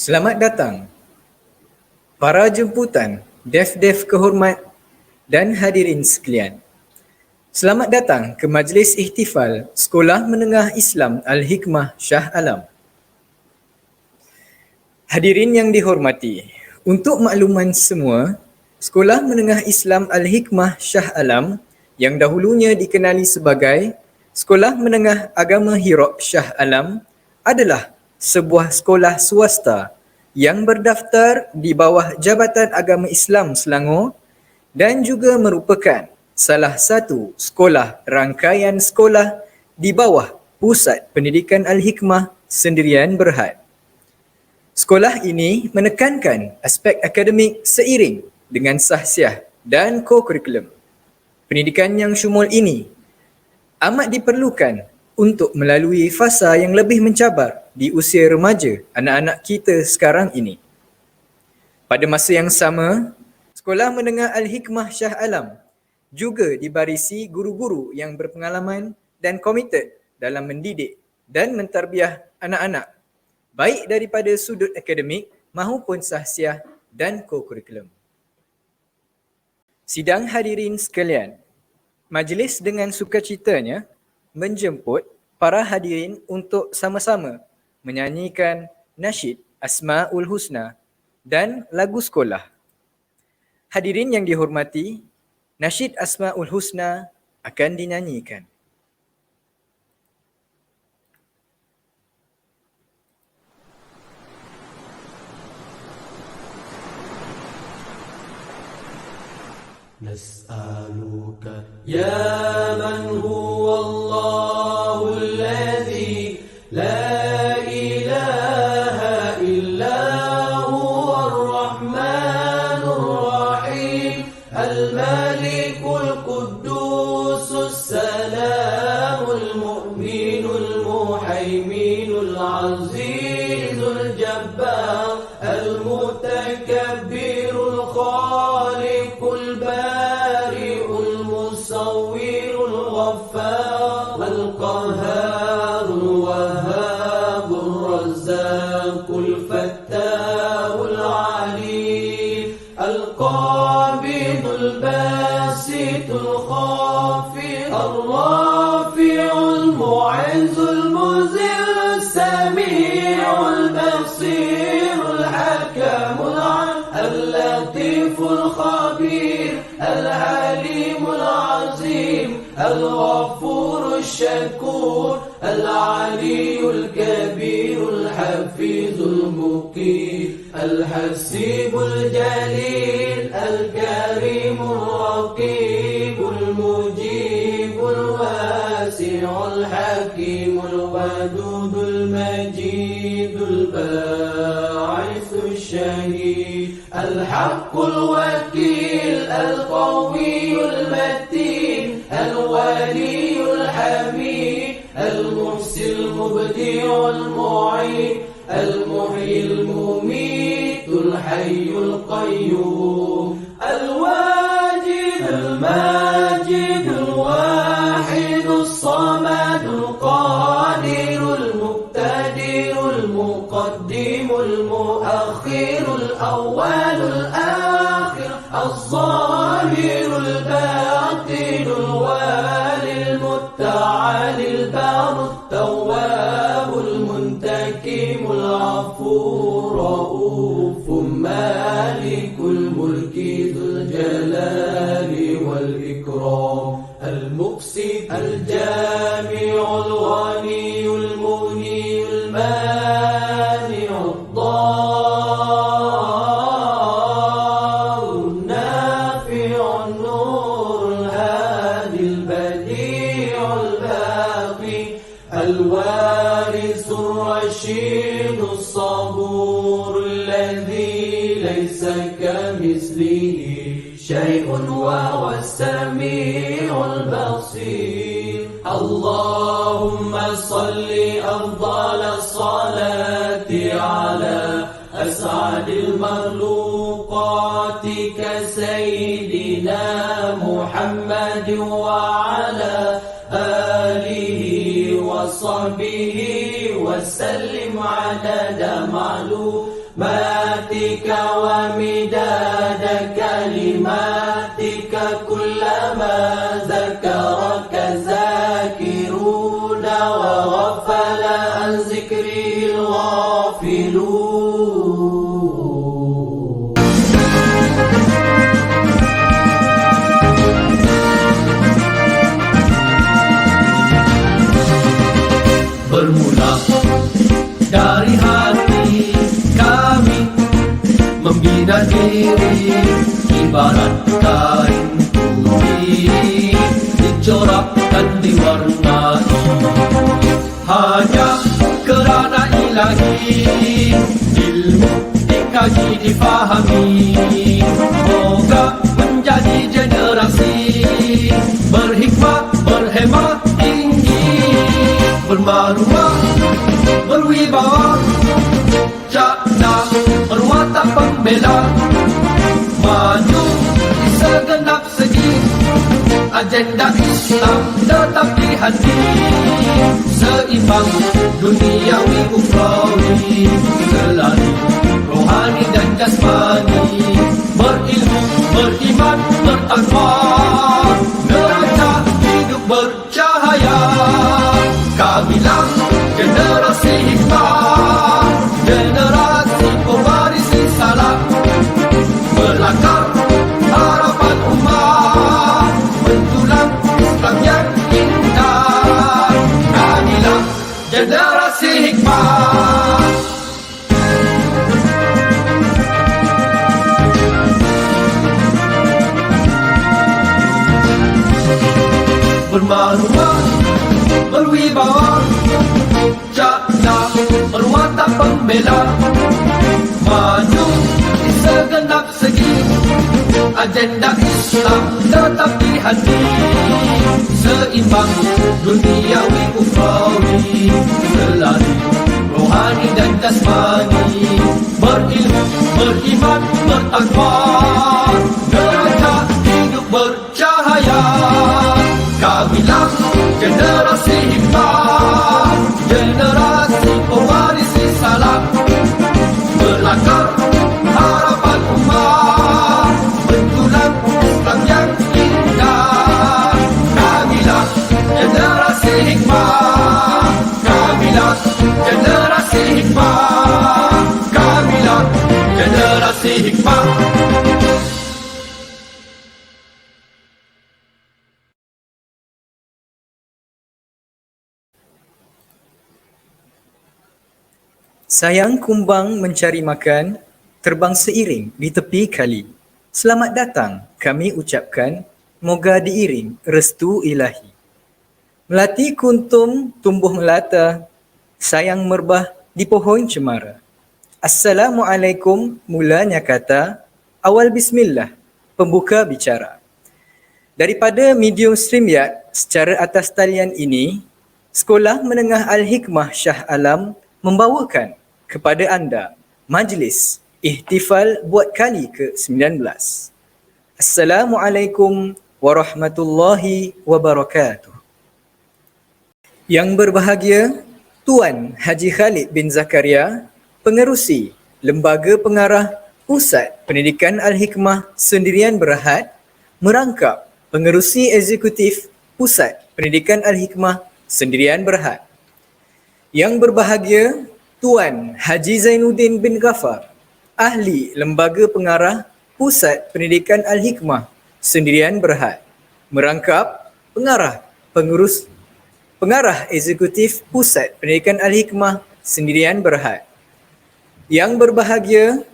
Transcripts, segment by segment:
Selamat datang, para jemputan, dev-dev kehormat dan hadirin sekalian. Selamat datang ke Majlis Ihtifal Sekolah Menengah Islam Al-Hikmah Shah Alam. Hadirin yang dihormati, untuk makluman semua, Sekolah Menengah Islam Al-Hikmah Shah Alam yang dahulunya dikenali sebagai Sekolah Menengah Agama Hirok Shah Alam adalah sebuah sekolah swasta yang berdaftar di bawah Jabatan Agama Islam Selangor dan juga merupakan salah satu sekolah rangkaian sekolah di bawah Pusat Pendidikan Al-Hikmah Sendirian Berhad. Sekolah ini menekankan aspek akademik seiring dengan sahsiah dan ko-kurikulum. Pendidikan yang syumul ini amat diperlukan untuk melalui fasa yang lebih mencabar di usia remaja anak-anak kita sekarang ini. Pada masa yang sama, Sekolah Menengah Al-Hikmah Shah Alam juga dibarisi guru-guru yang berpengalaman dan komited dalam mendidik dan mentarbiah anak-anak, baik daripada sudut akademik maupun sahsiah dan ko-kurikulum. Sidang hadirin sekalian, majlis dengan sukacitanya menjemput para hadirin untuk sama-sama menyanyikan nasyid Asmaul Husna dan lagu sekolah. Hadirin yang dihormati, nasyid Asmaul Husna akan dinyanyikan. نسألك يا من هو الله الذي لا إله إلا هو الرحمن الرحيم الملك القدوس السلام المؤمن المهيمن العزيز الجبار المتكبر الخالق البارئ المصور الغفار القهار الوهاب الرزاق الفتاح العليم القابض الباسط الخافض الرافع المعز المذل السميع البصير الحكم اللطيف الخبير العليم العظيم الغفور الشكور العلي الكبير الحفيظ المقيم الحسيب الجليل الكريم الرقيب المجيب الواسع الحكيم الودود المجيد الباعث الشهيد الحق الوكيل القوي المتين الولي الحميد المحسن المبدع المعين المحيي المميت الحي القيوم الواجد الماجد الواحد الصمد القادر المقتدر المقدم المؤخر الأول الآخر الظاهر الباطن الوالي المتعالي البار التواب المنتكم العفو رؤوف مالك الملك ذو الجلال والإكرام المقسط الجامع الغني المغني المانع الضار النافع النور الهادي البديع الباقي الوارث الرشيد الصبور الذي ليس كمثله شيء وهو السميع البصير اللهم صل أفضل الصلاة على أسعد المخلوقات كسيدنا محمد وعلى آله وصحبه وسلم عدد معلوم ماتك ومداد كلماتك كلما ذكرك ذاكرون وغفل عن ذكري الغافلون. Bermula dari hati kami membina diri ibarat kain putih dicorakkan diwarnai hanya kerana ilahi ilmu dikaji difahami moga menjadi generasi berhikmah berhemat tinggi bermaruah berwibawa cakna berwatak pembela maju di segenap segi agenda Islam tetap di hati seimbang duniawi ukhrawi selalu rohani dan jasmani berilmu beriman bertakwa neraca hidup bercahaya. Kamilah generasi hikmah, generasi pewaris risalah, melangkah harapan umat, menjulang Islam yang indah. Kamilah generasi hikmah. Bermaruah berwibawa cakna berwatak pembela maju di segenap segi agenda Islam tetap di hati seimbang duniawi ukhrawi selalu rohani dan jasmani berilmu beriman bertakwa neraca hidup bercahaya. Kamilah generasi hikmah, generasi pewaris risalah, melangkah harapan umat, menjulang Islam yang indah. Kamilah generasi hikmah, kamilah generasi hikmah, kamilah generasi hikmah. Sayang kumbang mencari makan, terbang seiring di tepi kali. Selamat datang kami ucapkan, moga diiring restu ilahi. Melati kuntum tumbuh melata, sayang merbah di pohon cemara. Assalamualaikum mulanya kata, awal bismillah, pembuka bicara. Daripada medium StreamYard secara atas talian ini, Sekolah Menengah Al-Hikmah Shah Alam membawakan kepada anda majlis ihtifal buat kali ke-19. Assalamualaikum warahmatullahi wabarakatuh. Yang berbahagia Tuan Haji Khalid bin Zakaria, Pengerusi Lembaga Pengarah Pusat Pendidikan Al-Hikmah Sendirian Berhad, merangkap Pengerusi Eksekutif Pusat Pendidikan Al-Hikmah Sendirian Berhad. Yang berbahagia Tuan Haji Zainuddin bin Ghaffar, Ahli Lembaga Pengarah Pusat Pendidikan Al-Hikmah Sendirian Berhad, merangkap Pengarah Eksekutif Pusat Pendidikan Al-Hikmah Sendirian Berhad. Yang berbahagia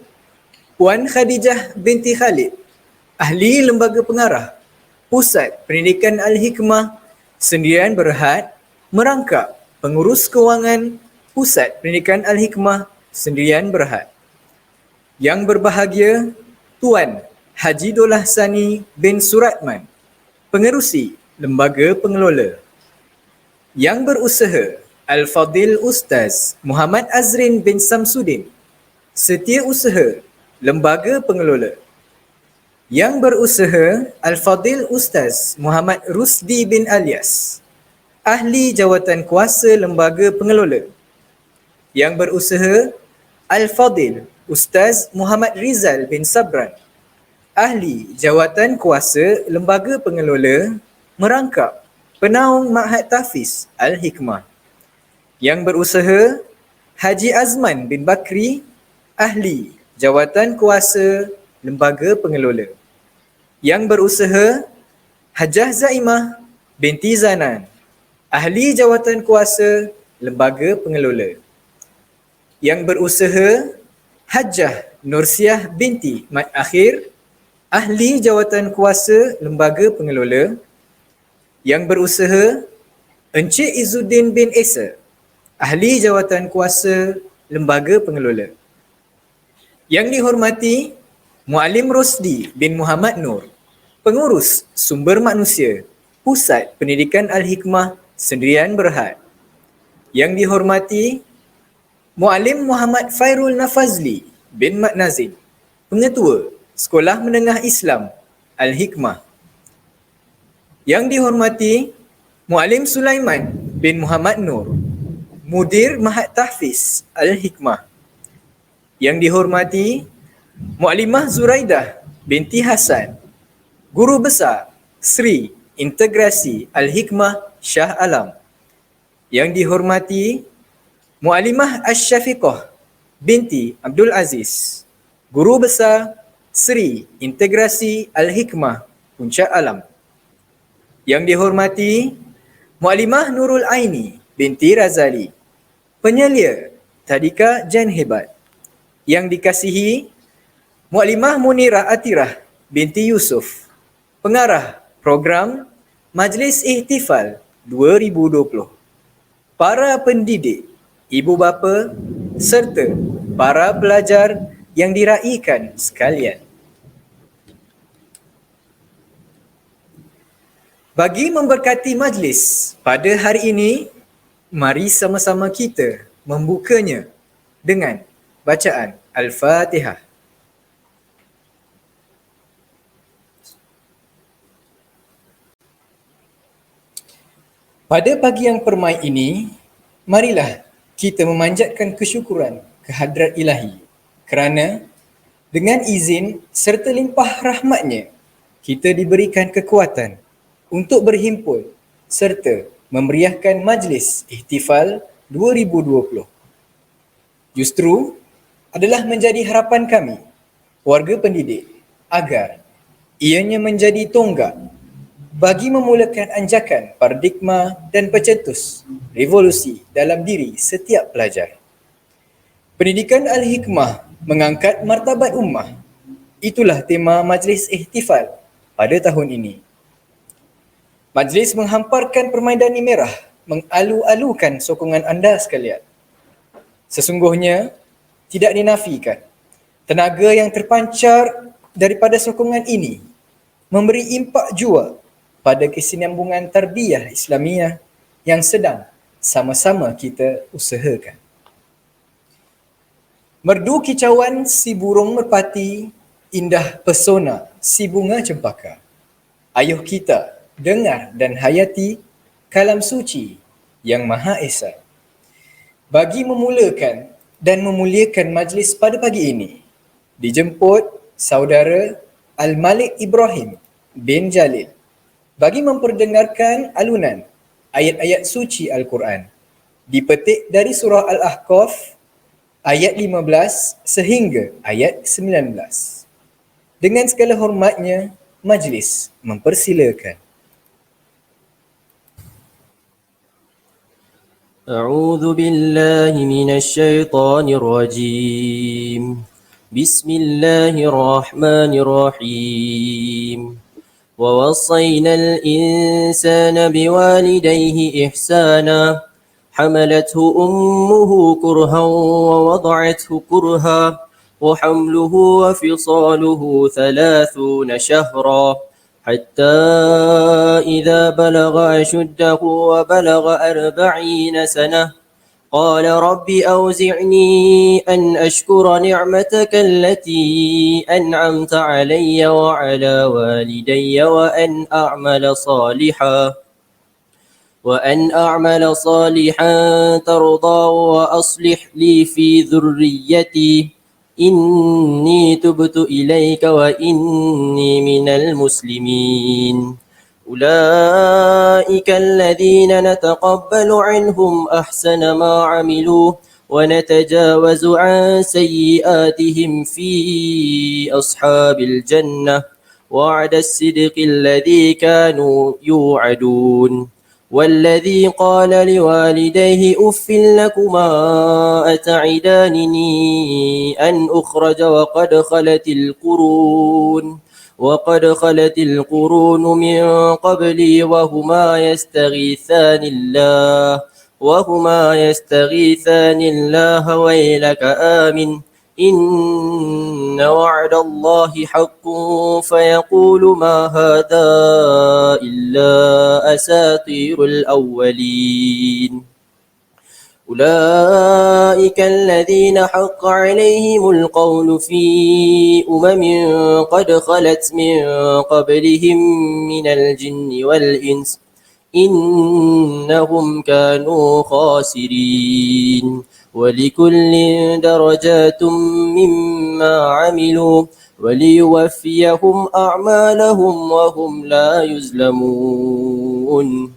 Puan Khadijah binti Khalid, Ahli Lembaga Pengarah Pusat Pendidikan Al-Hikmah Sendirian Berhad, merangkap Pengurus Kewangan Pusat Pendidikan Al-Hikmah Sendirian Berhad. Yang berbahagia Tuan Haji Dollah Sani bin Suratman, Pengerusi Lembaga Pengelola. Yang berusaha Al-Fadil Ustaz Muhammad Azrin bin Samsudin, Setiausaha Lembaga Pengelola. Yang berusaha Al-Fadil Ustaz Muhammad Rusdi bin Alias, Ahli Jawatan Kuasa Lembaga Pengelola. Yang berusaha Al-Fadil Ustaz Muhammad Rizal bin Sabran, Ahli Jawatan Kuasa Lembaga Pengelola merangkap Penaung Ma'had Tahfiz Al-Hikmah. Yang berusaha Haji Azman bin Bakri, Ahli Jawatan Kuasa Lembaga Pengelola. Yang berusaha Hajah Zaimah binti Zanan, Ahli Jawatan Kuasa Lembaga Pengelola. Yang berusaha Hajah Nursiah binti Mat Akhir, Ahli Jawatan Kuasa Lembaga Pengelola. Yang berusaha Encik Izzuddin bin Esa, Ahli Jawatan Kuasa Lembaga Pengelola. Yang dihormati Muallim Rosdi bin Muhammad Nur, Pengurus Sumber Manusia, Pusat Pendidikan Al-Hikmah Sendirian Berhad. Yang dihormati Muallim Muhammad Fairul Nafazli bin Mat Nazim, Pengetua Sekolah Menengah Islam Al-Hikmah. Yang dihormati Muallim Sulaiman bin Muhammad Nur, Mudir Ma'had Tahfiz Al-Hikmah. Yang dihormati Muallimah Zuraidah binti Hasan, Guru Besar Sri Integrasi Al-Hikmah Shah Alam. Yang dihormati Muallimah Asy-Syafiqah binti Abdul Aziz, Guru Besar Sri Integrasi Al-Hikmah Puncak Alam. Yang dihormati Muallimah Nurul Aini binti Razali, Penyelia Tadika Jan Hebat. Yang dikasihi Muallimah Munirah Atirah binti Yusuf, Pengarah Program Majlis Ihtifal 2020. Para pendidik, ibu bapa serta para pelajar yang diraikan sekalian. Bagi memberkati majlis pada hari ini, mari sama-sama kita membukanya dengan bacaan Al-Fatihah. Pada pagi yang permai ini, marilah kita memanjatkan kesyukuran kehadrat Ilahi kerana dengan izin serta limpah rahmatnya, kita diberikan kekuatan untuk berhimpun serta memeriahkan Majlis Ihtifal 2020. Justru adalah menjadi harapan kami, warga pendidik, agar ianya menjadi tonggak bagi memulakan anjakan paradigma dan pencetus revolusi dalam diri setiap pelajar. Pendidikan Al-Hikmah mengangkat martabat ummah. Itulah tema Majlis Ihtifal pada tahun ini. Majlis menghamparkan permaidani merah mengalu-alukan sokongan anda sekalian. Sesungguhnya tidak dinafikan, tenaga yang terpancar daripada sokongan ini memberi impak jua pada kesinambungan tarbiyah Islamiah yang sedang sama-sama kita usahakan. Merdu kicauan si burung merpati, indah pesona si bunga cempaka. Ayuh kita dengar dan hayati kalam suci yang Maha Esa. Bagi memulakan dan memuliakan majlis pada pagi ini, dijemput saudara Al-Malik Ibrahim bin Jalil bagi memperdengarkan alunan ayat-ayat suci Al-Quran dipetik dari surah Al-Ahqaf ayat 15 sehingga ayat 19. Dengan segala hormatnya, majlis mempersilakan. أعوذ بالله من الشيطان الرجيم بسم الله الرحمن الرحيم ووصينا الإنسان بوالديه إحسانا حملته أمه كرها ووضعته كرها وحمله وفصاله 30 شهرا حتى إذا بلغ أشده وبلغ 40 سنة قال رب أوزعني أن أشكر نعمتك التي أنعمت علي وعلى والدي وأن أعمل صالحا ترضاه وأصلح لي في ذريتي إني تبت إليك وإني من المسلمين أولئك الذين نتقبل عنهم أحسن ما عملوا ونتجاوز عن سيئاتهم في أصحاب الجنة وعد الصدق الذي كانوا يوعدون والذي قال لوالديه أف لكما أتعدانني أن أخرج وقد خلت القرون من قبلي وهما يستغيثان الله ويلك آمن إن وعد الله حق فيقول ما هذا إلا أساطير الأولين أولئك الذين حق عليهم القول في قد خلت من قبلهم من الجن والإنس إنهم كانوا خاسرين ولكل درجات مما عملوا وليوفيهم أعمالهم وهم لا يظلمون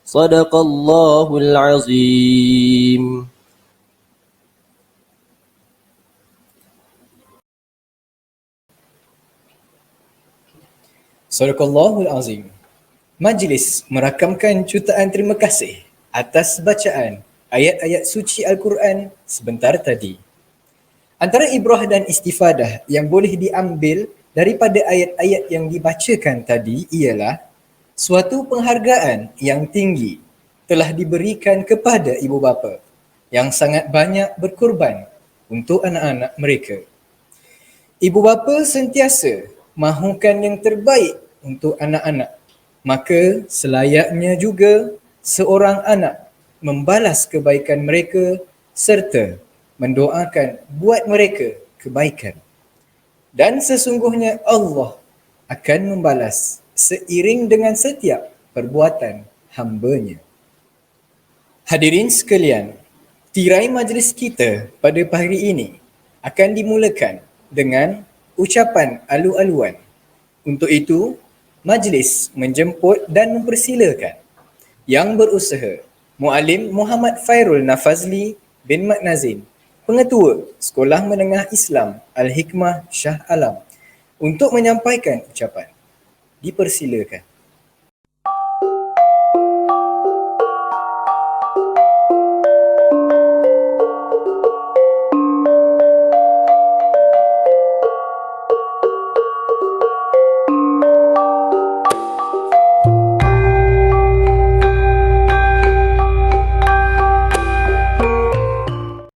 صدق الله العظيم. Sadaqallahul Azim. Majlis merakamkan jutaan terima kasih atas bacaan ayat-ayat suci Al-Quran sebentar tadi. Antara ibrah dan istifadah yang boleh diambil daripada ayat-ayat yang dibacakan tadi ialah suatu penghargaan yang tinggi telah diberikan kepada ibu bapa yang sangat banyak berkorban untuk anak-anak mereka. Ibu bapa sentiasa mahukan yang terbaik untuk anak-anak. Maka selayaknya juga seorang anak membalas kebaikan mereka serta mendoakan buat mereka kebaikan. Dan sesungguhnya Allah akan membalas seiring dengan setiap perbuatan hamba-Nya. Hadirin sekalian, tirai majlis kita pada pagi ini akan dimulakan dengan ucapan alu-aluan. Untuk itu, majlis menjemput dan mempersilakan yang berusaha Muallim Muhammad Fairul Nafazli bin Mat Nazin, Pengetua Sekolah Menengah Islam Al-Hikmah Shah Alam, untuk menyampaikan ucapan. Dipersilakan.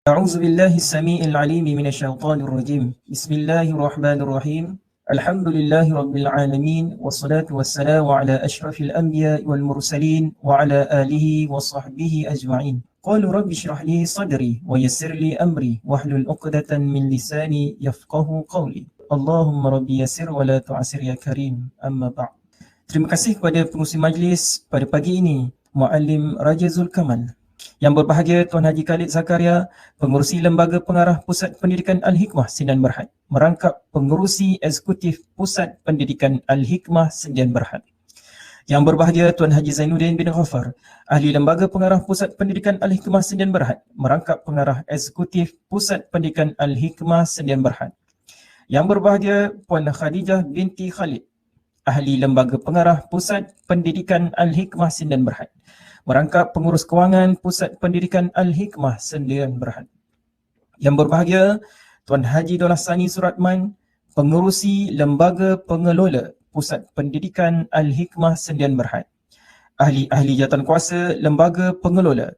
أعوذ بالله السميع العليم من الشيطان الرجيم. بسم الله الرحمن الرحيم. الحمد لله رب العالمين والصلاة والسلام على أشرف الأنبياء والمرسلين وعلى آله وصحبه أجمعين. قالوا رب اشرح لي صدري ويسر لي أمري واحلل عقدة من لساني يفقه قولي. اللهم ربي يسر ولا تعسر يا كريم. أما بعد. Terima kasih kepada pengurusi majlis pada pagi ini, Muallim Raja Zulkamal. Yang berbahagia Tuan Haji Khalid Zakaria, Pengerusi Lembaga Pengarah Pusat Pendidikan Al-Hikmah Sdn Bhd, merangkap Pengerusi Eksekutif Pusat Pendidikan Al-Hikmah Sdn Bhd. Yang berbahagia Tuan Haji Zainuddin bin Ghaffar, Ahli Lembaga Pengarah Pusat Pendidikan Al-Hikmah Sdn Bhd, merangkap Pengarah Eksekutif Pusat Pendidikan Al-Hikmah Sdn Bhd. Yang berbahagia Puan Khadijah binti Khalid, Ahli Lembaga Pengarah Pusat Pendidikan Al-Hikmah Sdn Bhd, merangkap Pengurus Kewangan Pusat Pendidikan Al-Hikmah Sdn Bhd. Yang berbahagia Tuan Haji Daulah Sani Suratman, Pengerusi Lembaga Pengelola Pusat Pendidikan Al-Hikmah Sdn Bhd, Ahli-ahli jawatankuasa Lembaga Pengelola.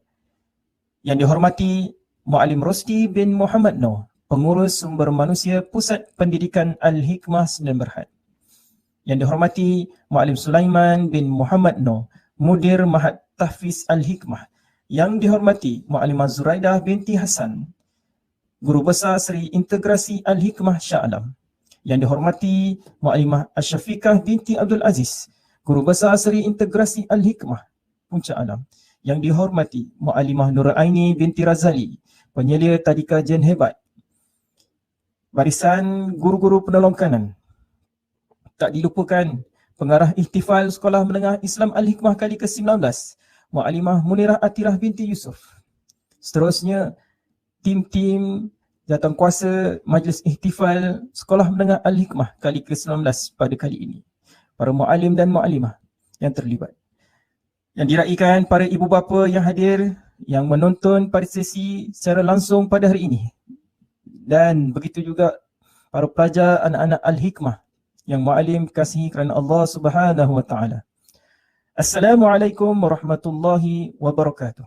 Yang dihormati Muallim Rosdi bin Muhammad Noor, Pengurus Sumber Manusia Pusat Pendidikan Al-Hikmah Sdn Bhd. Yang dihormati Muallim Sulaiman bin Muhammad Noor, Mudir Mahat Tahfiz Al-Hikmah. Yang dihormati Muallimah Zuraidah binti Hasan, Guru Besar Seri Integrasi Al-Hikmah Shah Alam. Yang dihormati Muallimah Asyafiqah binti Abdul Aziz, Guru Besar Seri Integrasi Al-Hikmah Puncak Alam. Yang dihormati Muallimah Nur Aini binti Razali, Penyelia Tadika Jen Hebat. barisan guru-guru penolong kanan. Tak dilupakan pengarah ihtifal Sekolah Menengah Islam Al-Hikmah kali ke-19, Mu'alimah Munirah Atirah binti Yusuf. Seterusnya, tim-tim jawatankuasa Majlis Ihtifal Sekolah Menengah Al-Hikmah kali ke-19 pada kali ini. Para mu'alim dan mu'alimah yang terlibat. Yang diraikan para ibu bapa yang hadir, yang menonton pada sesi secara langsung pada hari ini. Dan begitu juga para pelajar anak-anak Al-Hikmah yang mu'alim kasihi kerana Allah Subhanahu wa taala. Assalamualaikum warahmatullahi wabarakatuh.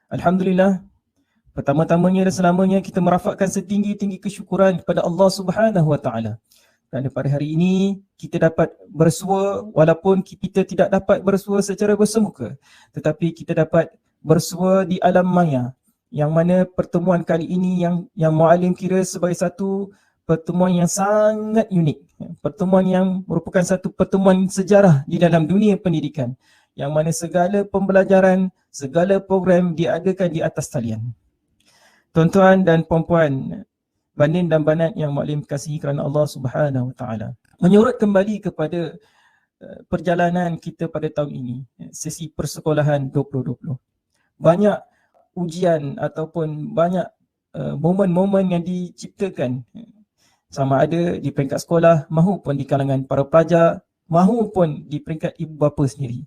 Alhamdulillah, pertama-tamanya dan selamanya kita merafakkan setinggi-tinggi kesyukuran kepada Allah Subhanahu wa taala. Kerana pada hari ini kita dapat bersua walaupun kita tidak dapat bersua secara bersemuka, tetapi kita dapat bersua di alam maya, yang mana pertemuan kali ini yang mu'alim kira sebagai satu pertemuan yang sangat unik. Pertemuan yang merupakan satu pertemuan sejarah di dalam dunia pendidikan, yang mana segala pembelajaran, segala program diadakan di atas talian. Tuan-tuan dan puan-puan, bandin dan banat yang mu'alim kasihi kerana Allah Subhanahu wa taala. Menyurut kembali kepada perjalanan kita pada tahun ini, sesi persekolahan 2020. Banyak ujian ataupun banyak momen-momen yang diciptakan, sama ada di peringkat sekolah mahupun di kalangan para pelajar mahupun di peringkat ibu bapa sendiri.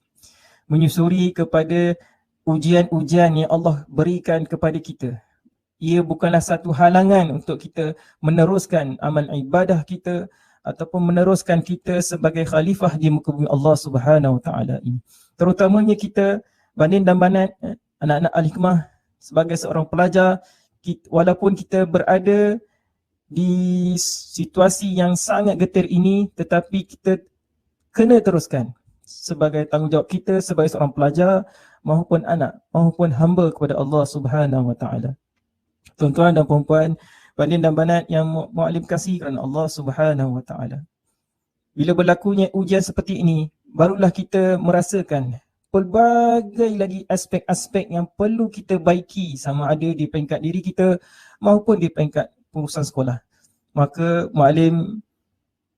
Menyusuri kepada ujian-ujian yang Allah berikan kepada kita. Ia bukanlah satu halangan untuk kita meneruskan amal ibadah kita ataupun meneruskan kita sebagai khalifah di muka bumi Allah Subhanahu wa taala ini. Terutamanya kita, bandin dan banat anak-anak Al-Hikmah, sebagai seorang pelajar, walaupun kita berada di situasi yang sangat getir ini, tetapi kita kena teruskan sebagai tanggungjawab kita sebagai seorang pelajar maupun anak maupun hamba kepada Allah Subhanahu wa taala. Tuan-tuan dan puan-puan, bandin dan banat yang mu'alim kasih kerana Allah Subhanahu wa taala. Bila berlakunya ujian seperti ini, barulah kita merasakan pelbagai lagi aspek-aspek yang perlu kita baiki, sama ada di peringkat diri kita maupun di peringkat pengurusan sekolah. Maka mu'alim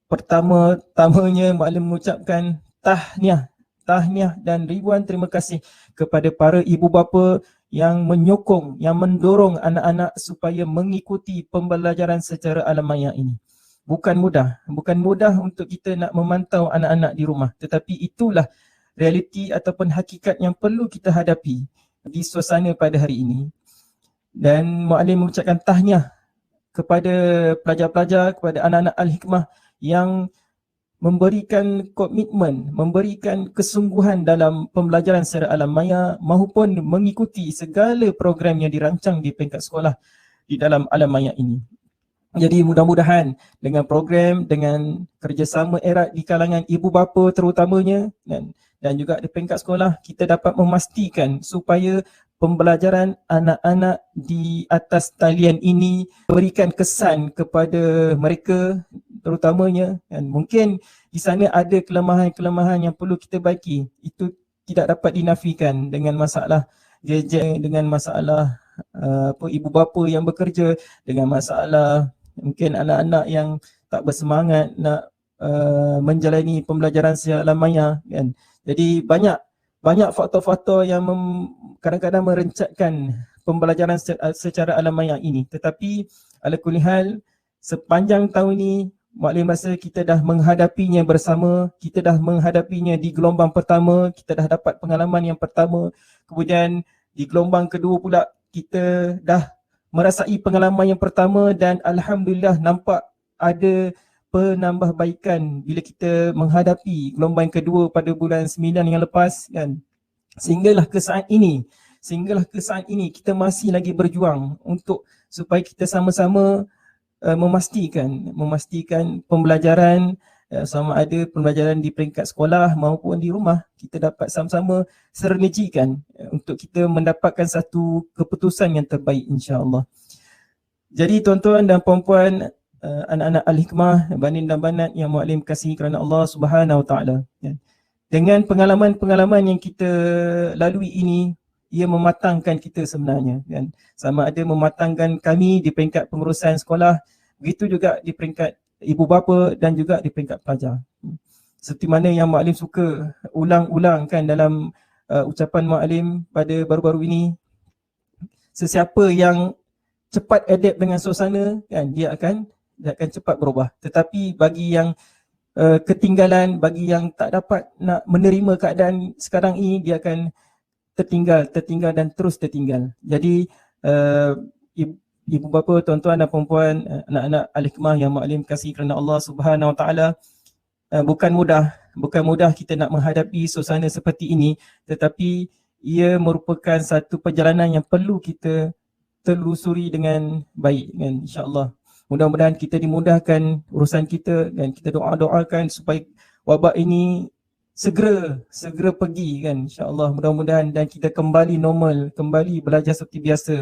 pertama-tamanya mu'alim mengucapkan tahniah dan ribuan terima kasih kepada para ibu bapa yang menyokong, yang mendorong anak-anak supaya mengikuti pembelajaran secara alam maya ini. Bukan mudah untuk kita nak memantau anak-anak di rumah, tetapi itulah realiti ataupun hakikat yang perlu kita hadapi di suasana pada hari ini. Dan mu'alim mengucapkan tahniah kepada pelajar-pelajar, kepada anak-anak Al-Hikmah yang memberikan komitmen, memberikan kesungguhan dalam pembelajaran secara alam maya maupun mengikuti segala program yang dirancang di peringkat sekolah di dalam alam maya ini. Jadi mudah-mudahan dengan program, dengan kerjasama erat di kalangan ibu bapa terutamanya dan juga di peringkat sekolah, kita dapat memastikan supaya pembelajaran anak-anak di atas talian ini berikan kesan kepada mereka terutamanya, dan mungkin di sana ada kelemahan-kelemahan yang perlu kita baiki. Itu tidak dapat dinafikan dengan masalah gadget, dengan masalah ibu bapa yang bekerja, dengan masalah mungkin anak-anak yang tak bersemangat nak menjalani pembelajaran secara alam maya, kan. Jadi banyak faktor-faktor yang kadang-kadang merencatkan pembelajaran secara alam maya ini. Tetapi ala kulli hal, sepanjang tahun ini mu'alim rasa kita dah menghadapinya bersama, kita dah menghadapinya di gelombang pertama, kita dah dapat pengalaman yang pertama. Kemudian di gelombang kedua pula kita dah merasai pengalaman yang pertama dan alhamdulillah nampak ada penambahbaikan bila kita menghadapi gelombang kedua pada bulan 9 yang lepas, kan. Sehinggalah ke saat ini kita masih lagi berjuang untuk supaya kita sama-sama memastikan pembelajaran, sama ada pembelajaran di peringkat sekolah maupun di rumah, kita dapat sama-sama sernejikan untuk kita mendapatkan satu keputusan yang terbaik, insya-Allah. Jadi tuan-tuan dan puan-puan, anak-anak Al-Hikmah, bandin dan banat yang mu'alim kasihi kerana Allah Subhanahu wa taala. Dengan pengalaman-pengalaman yang kita lalui ini ia mematangkan kita sebenarnya kan. Sama ada mematangkan kami di peringkat pengurusan sekolah, begitu juga di peringkat ibu bapa dan juga di peringkat pelajar. Seperti mana yang Mak Alim suka ulang-ulang kan dalam ucapan Mak Alim pada baru-baru ini, sesiapa yang cepat adapt dengan suasana kan, dia akan cepat berubah. Tetapi bagi yang ketinggalan, bagi yang tak dapat nak menerima keadaan sekarang ini, dia akan tertinggal dan terus tertinggal. Jadi ibu bapa, tuan-tuan dan puan-puan, anak-anak Al-Hikmah yang Mak Alim kasih kerana Allah Subhanahu Wa Taala, bukan mudah kita nak menghadapi suasana seperti ini, tetapi ia merupakan satu perjalanan yang perlu kita telusuri dengan baik kan, insya-Allah. Mudah-mudahan kita dimudahkan urusan kita dan kita doakan supaya wabak ini segera pergi kan, insya-Allah. Mudah-mudahan dan kita kembali normal, kembali belajar seperti biasa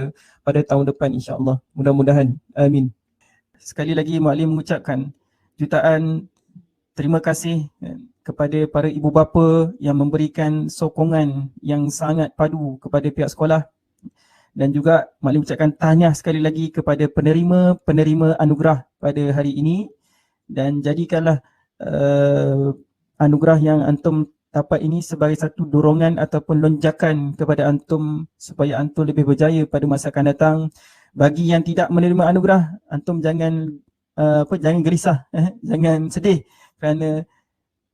pada tahun depan, insya-Allah. Mudah-mudahan. Amin. Sekali lagi Mak Alim mengucapkan jutaan terima kasih kepada para ibu bapa yang memberikan sokongan yang sangat padu kepada pihak sekolah. Dan juga Mak Alim ucapkan tahniah sekali lagi kepada penerima anugerah pada hari ini, dan jadikanlah anugerah yang antum dapat ini sebagai satu dorongan ataupun lonjakan kepada antum supaya antum lebih berjaya pada masa akan datang. Bagi yang tidak menerima anugerah, antum jangan gerisah, jangan sedih, kerana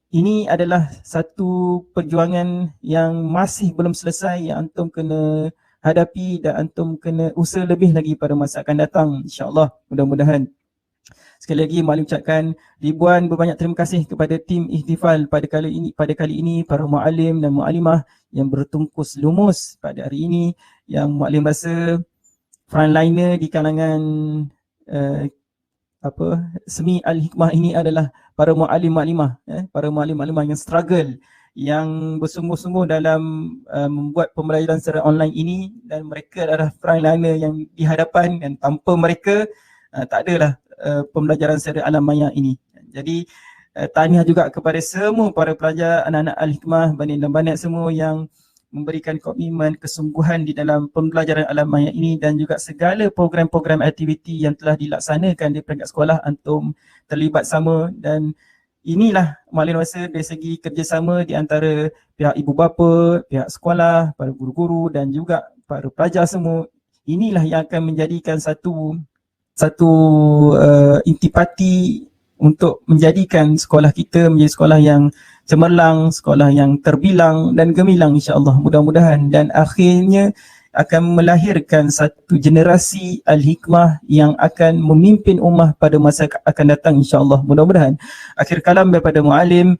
ini adalah satu perjuangan yang masih belum selesai, yang antum kena hadapi dan antum kena usaha lebih lagi pada masa akan datang, insya-Allah. Mudah-mudahan. Sekali lagi Mak Alim ucapkan ribuan berbanyak terima kasih kepada tim ihtifal pada kali ini, para Mak Alim dan Mak Alimah yang bertungkus lumus pada hari ini, yang Mak Alim rasa frontliner di kalangan semi Al-Hikmah ini adalah para Mak Alim Mak Alimah, para Mak Alim Mak Alimah yang struggle, yang bersungguh-sungguh dalam membuat pembelajaran secara online ini, dan mereka adalah frontliner yang di hadapan, dan tanpa mereka tak adalah pembelajaran secara alam maya ini. Jadi tahniah juga kepada semua para pelajar, anak-anak Al-Hikmah, bandit dan banat semua yang memberikan komitmen, kesungguhan di dalam pembelajaran alam maya ini, dan juga segala program-program aktiviti yang telah dilaksanakan di peringkat sekolah, antum terlibat sama. Dan inilah Mak Alim rasa dari segi kerjasama di antara pihak ibu bapa, pihak sekolah, para guru-guru dan juga para pelajar semua, inilah yang akan menjadikan satu intipati untuk menjadikan sekolah kita menjadi sekolah yang cemerlang, sekolah yang terbilang dan gemilang, insya-Allah. Mudah-mudahan, dan akhirnya akan melahirkan satu generasi Al-Hikmah yang akan memimpin ummah pada masa akan datang, insya-Allah. Mudah-mudahan. Akhir kalam daripada Mu'alim,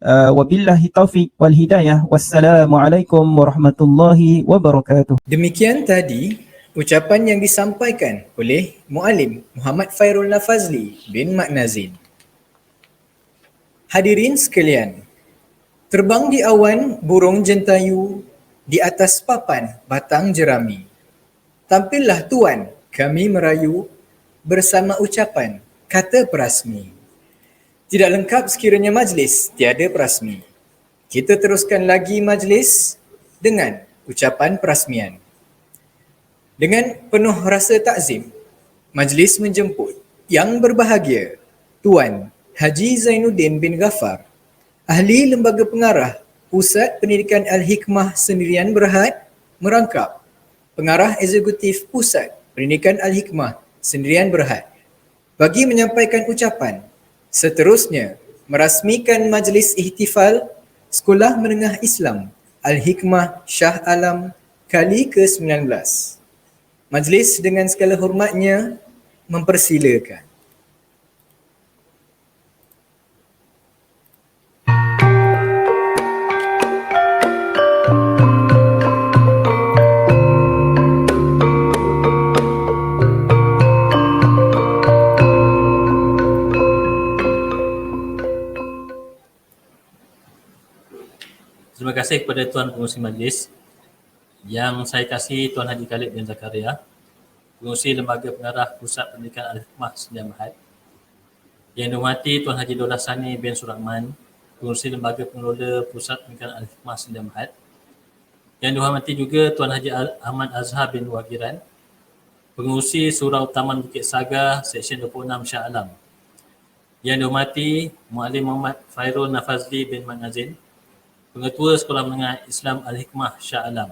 wabillahi taufiq wal hidayah. Wassalamualaikum warahmatullahi wabarakatuh. Demikian tadi ucapan yang disampaikan oleh Mu'alim Muhammad Fairul Nafazli bin Mak Nazin. Hadirin sekalian, terbang di awan burung jentayu, di atas papan batang jerami. Tampillah tuan, kami merayu, bersama ucapan kata perasmi. Tidak lengkap sekiranya majlis tiada perasmi. Kita teruskan lagi majlis dengan ucapan perasmian. Dengan penuh rasa takzim, majlis menjemput yang berbahagia Tuan Haji Zainuddin bin Ghaffar, Ahli Lembaga Pengarah Pusat Pendidikan Al-Hikmah Sendirian Berhad, merangkap Pengarah Eksekutif Pusat Pendidikan Al-Hikmah Sendirian Berhad, bagi menyampaikan ucapan. Seterusnya, merasmikan majlis ihtifal Sekolah Menengah Islam Al-Hikmah Shah Alam kali ke-19. Majlis dengan segala hormatnya mempersilakan. Terima kasih kepada Tuan Pengurusi Majlis. Yang saya kasih Tuan Haji Khalid bin Zakaria, Pengurusi Lembaga Pengarah Pusat Pendidikan Al-Hikmah Sdn Bhd. Yang dihormati Tuan Haji Daulah Sani bin Surahman, Pengurusi Lembaga Pengelola Pusat Pendidikan Al-Hikmah Sdn Bhd. Yang dihormati juga Tuan Haji Ahmad Azhar bin Wagiran, Pengerusi Surau Taman Bukit Saga, Seksyen 26 Shah Alam. Yang dihormati Muallim Muhammad Fairul Nafazli bin Mat Nazin, Pengetua Sekolah Menengah Islam Al-Hikmah Shah Alam.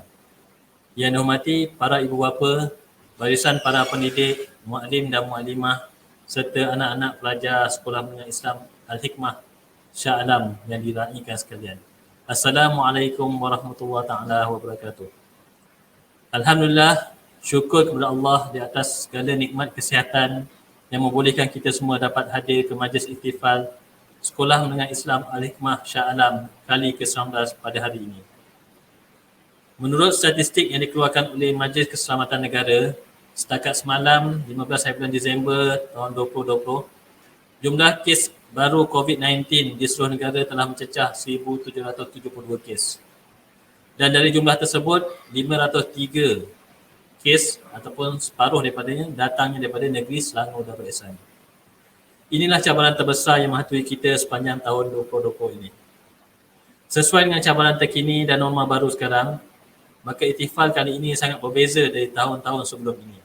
Yang dihormati para ibu bapa, barisan para pendidik, muallim dan muallimah serta anak-anak pelajar Sekolah Menengah Islam Al-Hikmah Shah Alam yang diraikan sekalian. Assalamualaikum warahmatullahi taala wabarakatuh. Alhamdulillah, syukur kepada Allah di atas segala nikmat kesihatan yang membolehkan kita semua dapat hadir ke majlis ihtifal Sekolah Menengah Islam Al-Hikmah Shah Alam kali ke-19 pada hari ini. Menurut statistik yang dikeluarkan oleh Majlis Keselamatan Negara, setakat semalam 15 hari bulan Disember tahun 2020, jumlah kes baru COVID-19 di seluruh negara telah mencecah 1,772 kes. Dan dari jumlah tersebut, 503 kes ataupun separuh daripadanya datangnya daripada negeri Selangor Darul Ihsan. Inilah cabaran terbesar yang menghantui kita sepanjang tahun 2020 ini. Sesuai dengan cabaran terkini dan norma baru sekarang, maka ihtifal kali ini sangat berbeza dari tahun-tahun sebelum ini.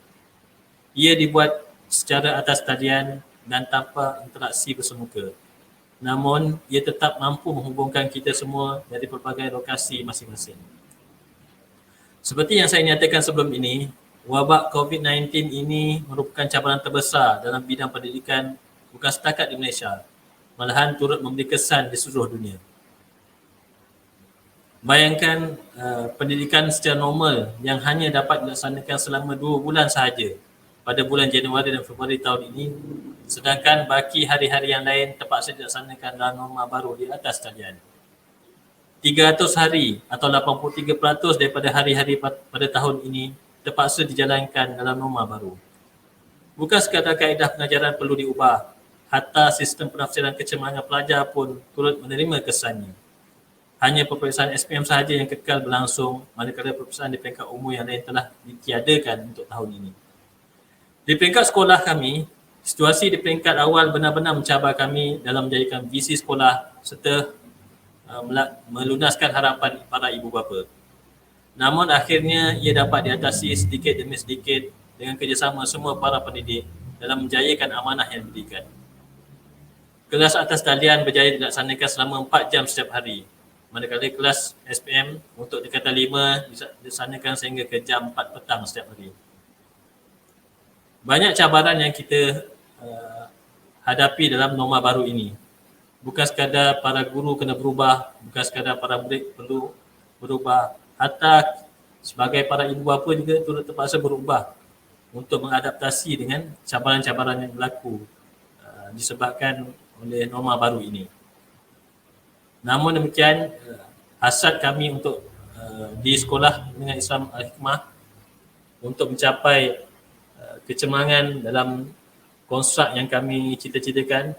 Ia dibuat secara atas talian dan tanpa interaksi bersemuka. Namun, ia tetap mampu menghubungkan kita semua dari pelbagai lokasi masing-masing. Seperti yang saya nyatakan sebelum ini, wabak COVID-19 ini merupakan cabaran terbesar dalam bidang pendidikan bukan setakat di Malaysia, malahan turut memberi kesan di seluruh dunia. Bayangkan pendidikan secara normal yang hanya dapat dilaksanakan selama 2 bulan sahaja pada bulan Januari dan Februari tahun ini, sedangkan baki hari-hari yang lain terpaksa dilaksanakan dalam norma baru di atas talian. 300 hari atau 83% daripada hari-hari pada tahun ini terpaksa dijalankan dalam norma baru. Bukan sekadar kaedah pengajaran perlu diubah, hatta sistem penafsiran kecemerlangan pelajar pun turut menerima kesannya. Hanya peperiksaan SPM sahaja yang kekal berlangsung, manakala peperiksaan di peringkat umur yang lain telah ditiadakan untuk tahun ini. Di peringkat sekolah kami, situasi di peringkat awal benar-benar mencabar kami dalam menjadikan visi sekolah serta melunaskan harapan para ibu bapa. Namun akhirnya ia dapat diatasi sedikit demi sedikit dengan kerjasama semua para pendidik dalam menjayakan amanah yang diberikan. Kelas atas talian berjaya dilaksanakan selama 4 jam setiap hari, manakala kelas SPM untuk tingkatan 5 dilaksanakan sehingga ke jam 4 petang setiap hari. Banyak cabaran yang kita hadapi dalam norma baru ini. Bukan sekadar para guru kena berubah, bukan sekadar para murid perlu berubah, hatta sebagai para ibu bapa juga turut terpaksa berubah untuk mengadaptasi dengan cabaran-cabaran yang berlaku disebabkan oleh norma baru ini. Namun demikian, hasrat kami untuk di Sekolah Menengah Islam Al-Hikmah untuk mencapai kecemerlangan dalam konstrak yang kami cita-citakan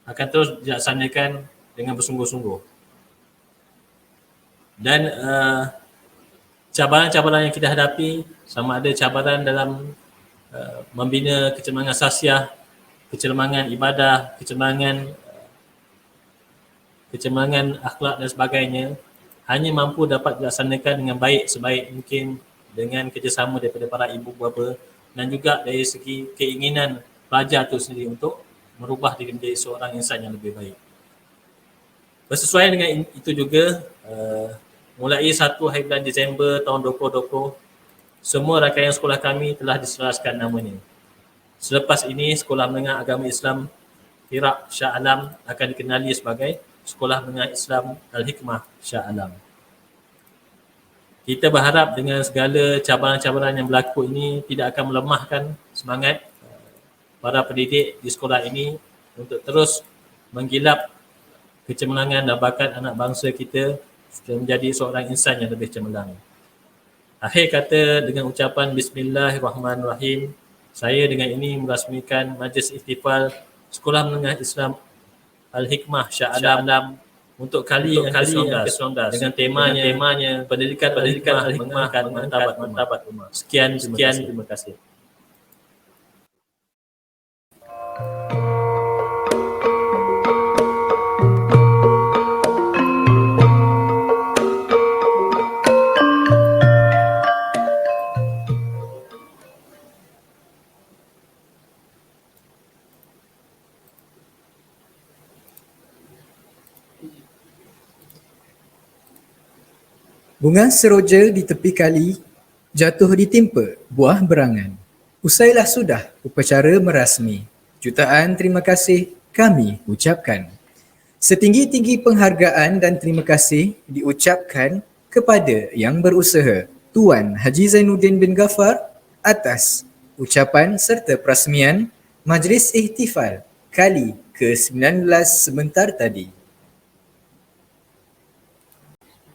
akan terus dilaksanakan dengan bersungguh-sungguh. Dan cabaran-cabaran yang kita hadapi, sama ada cabaran dalam membina kecemerlangan sasiah, kecemerlangan ibadah, kecemerlangan akhlak dan sebagainya, hanya mampu dapat dilaksanakan dengan baik sebaik mungkin dengan kerjasama daripada para ibu bapa dan juga dari segi keinginan pelajar itu sendiri untuk merubah diri menjadi seorang insan yang lebih baik. Bersesuaian dengan itu juga, mulai 1 hari bulan Disember tahun 2020, semua rangkaian sekolah kami telah diselaraskan namanya. Selepas ini, Sekolah Menengah Agama Islam Iraq Shah Alam akan dikenali sebagai Sekolah Menengah Islam Al-Hikmah Shah Alam. Kita berharap dengan segala cabaran-cabaran yang berlaku ini tidak akan melemahkan semangat para pendidik di sekolah ini untuk terus menggilap kecemerlangan dan bakat anak bangsa kita supaya menjadi seorang insan yang lebih cemerlang. Akhir kata, dengan ucapan Bismillahirrahmanirrahim, saya dengan ini merasmikan Majlis Ihtifal Sekolah Menengah Islam Al-Hikmah Shah Alam untuk kali yang ke-19 dengan temanya pendidikan Al-Hikmah mengenai martabat umat. Sekian, terima kasih. Bunga seroja di tepi kali jatuh ditimpa buah berangan. Usailah sudah upacara merasmi. Jutaan terima kasih kami ucapkan. Setinggi-tinggi penghargaan dan terima kasih diucapkan kepada yang berusaha, Tuan Haji Zainuddin bin Ghaffar, atas ucapan serta perasmian Majlis Ihtifal kali ke-19 sebentar tadi.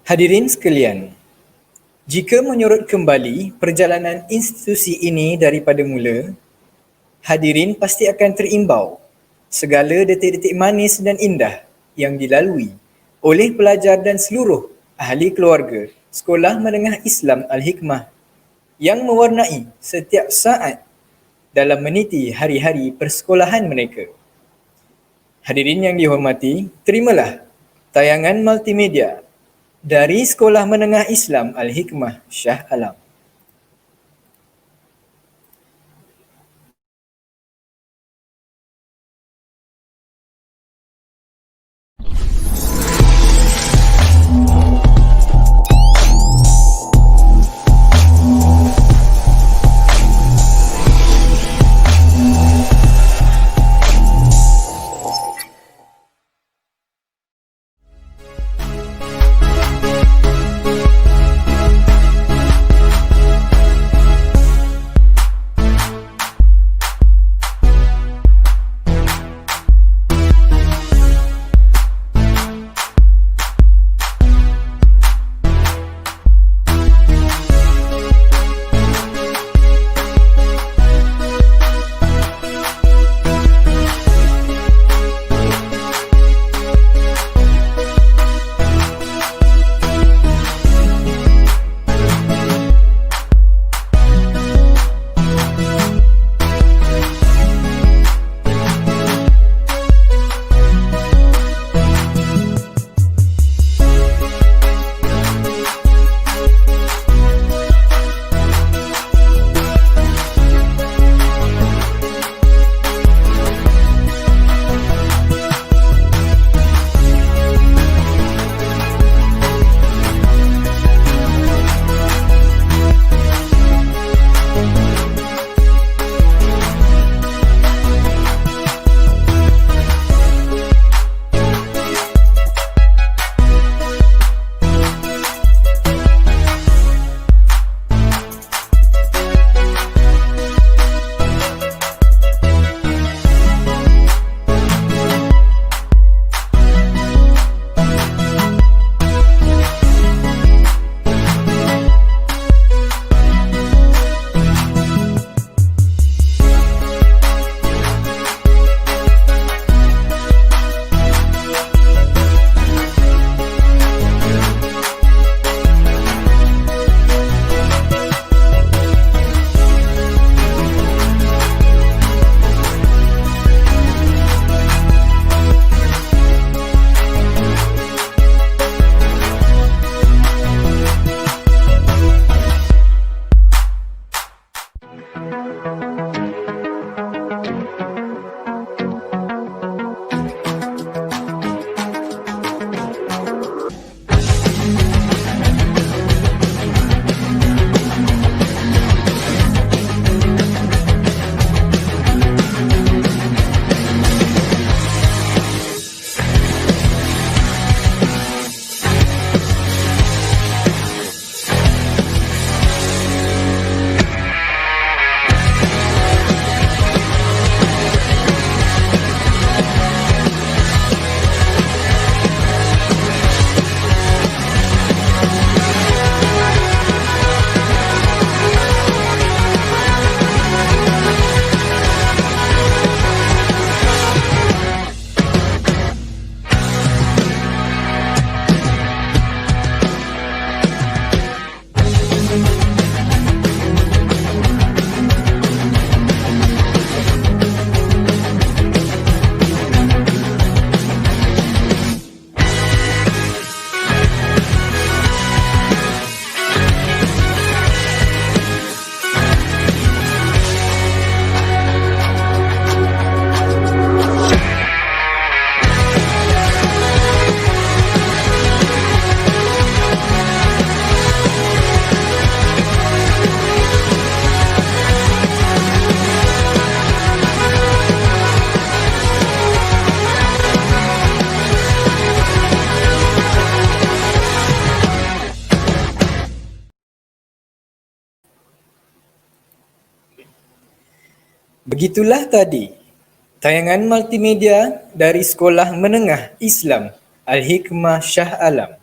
Hadirin sekalian, jika menyorot kembali perjalanan institusi ini daripada mula, hadirin pasti akan terimbau segala detik-detik manis dan indah yang dilalui oleh pelajar dan seluruh ahli keluarga Sekolah Menengah Islam Al-Hikmah yang mewarnai setiap saat dalam meniti hari-hari persekolahan mereka. Hadirin yang dihormati, terimalah tayangan multimedia dari Sekolah Menengah Islam Al-Hikmah Shah Alam. Begitulah tadi tayangan multimedia dari Sekolah Menengah Islam Al-Hikmah Shah Alam.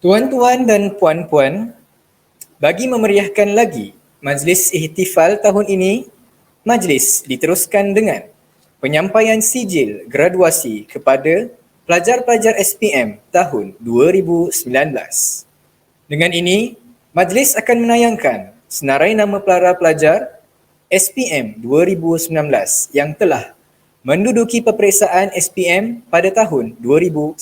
Tuan-tuan dan puan-puan, bagi memeriahkan lagi majlis ihtifal tahun ini, majlis diteruskan dengan penyampaian sijil graduasi kepada pelajar-pelajar SPM tahun 2019. Dengan ini, majlis akan menayangkan senarai nama para pelajar SPM 2019 yang telah menduduki peperiksaan SPM pada tahun 2019.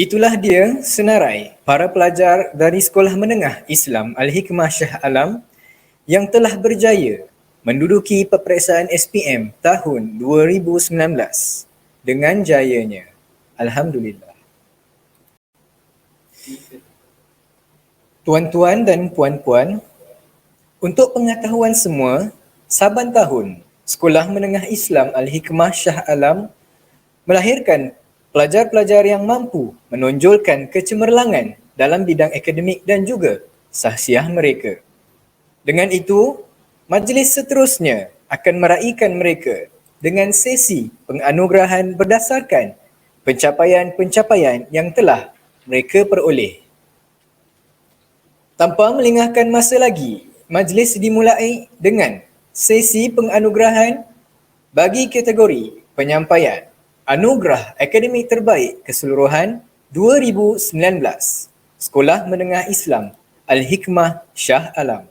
Itulah dia senarai para pelajar dari Sekolah Menengah Islam Al-Hikmah Shah Alam yang telah berjaya menduduki peperiksaan SPM tahun 2019 dengan jayanya. Alhamdulillah. Tuan-tuan dan puan-puan, untuk pengetahuan semua, saban tahun Sekolah Menengah Islam Al-Hikmah Shah Alam melahirkan pelajar-pelajar yang mampu menonjolkan kecemerlangan dalam bidang akademik dan juga sahsiah mereka. Dengan itu, majlis seterusnya akan meraihkan mereka dengan sesi penganugerahan berdasarkan pencapaian-pencapaian yang telah mereka peroleh. Tanpa melengahkan masa lagi, majlis dimulai dengan sesi penganugerahan bagi kategori penyampaian Anugerah Akademik Terbaik Keseluruhan 2019 Sekolah Menengah Islam Al-Hikmah Shah Alam.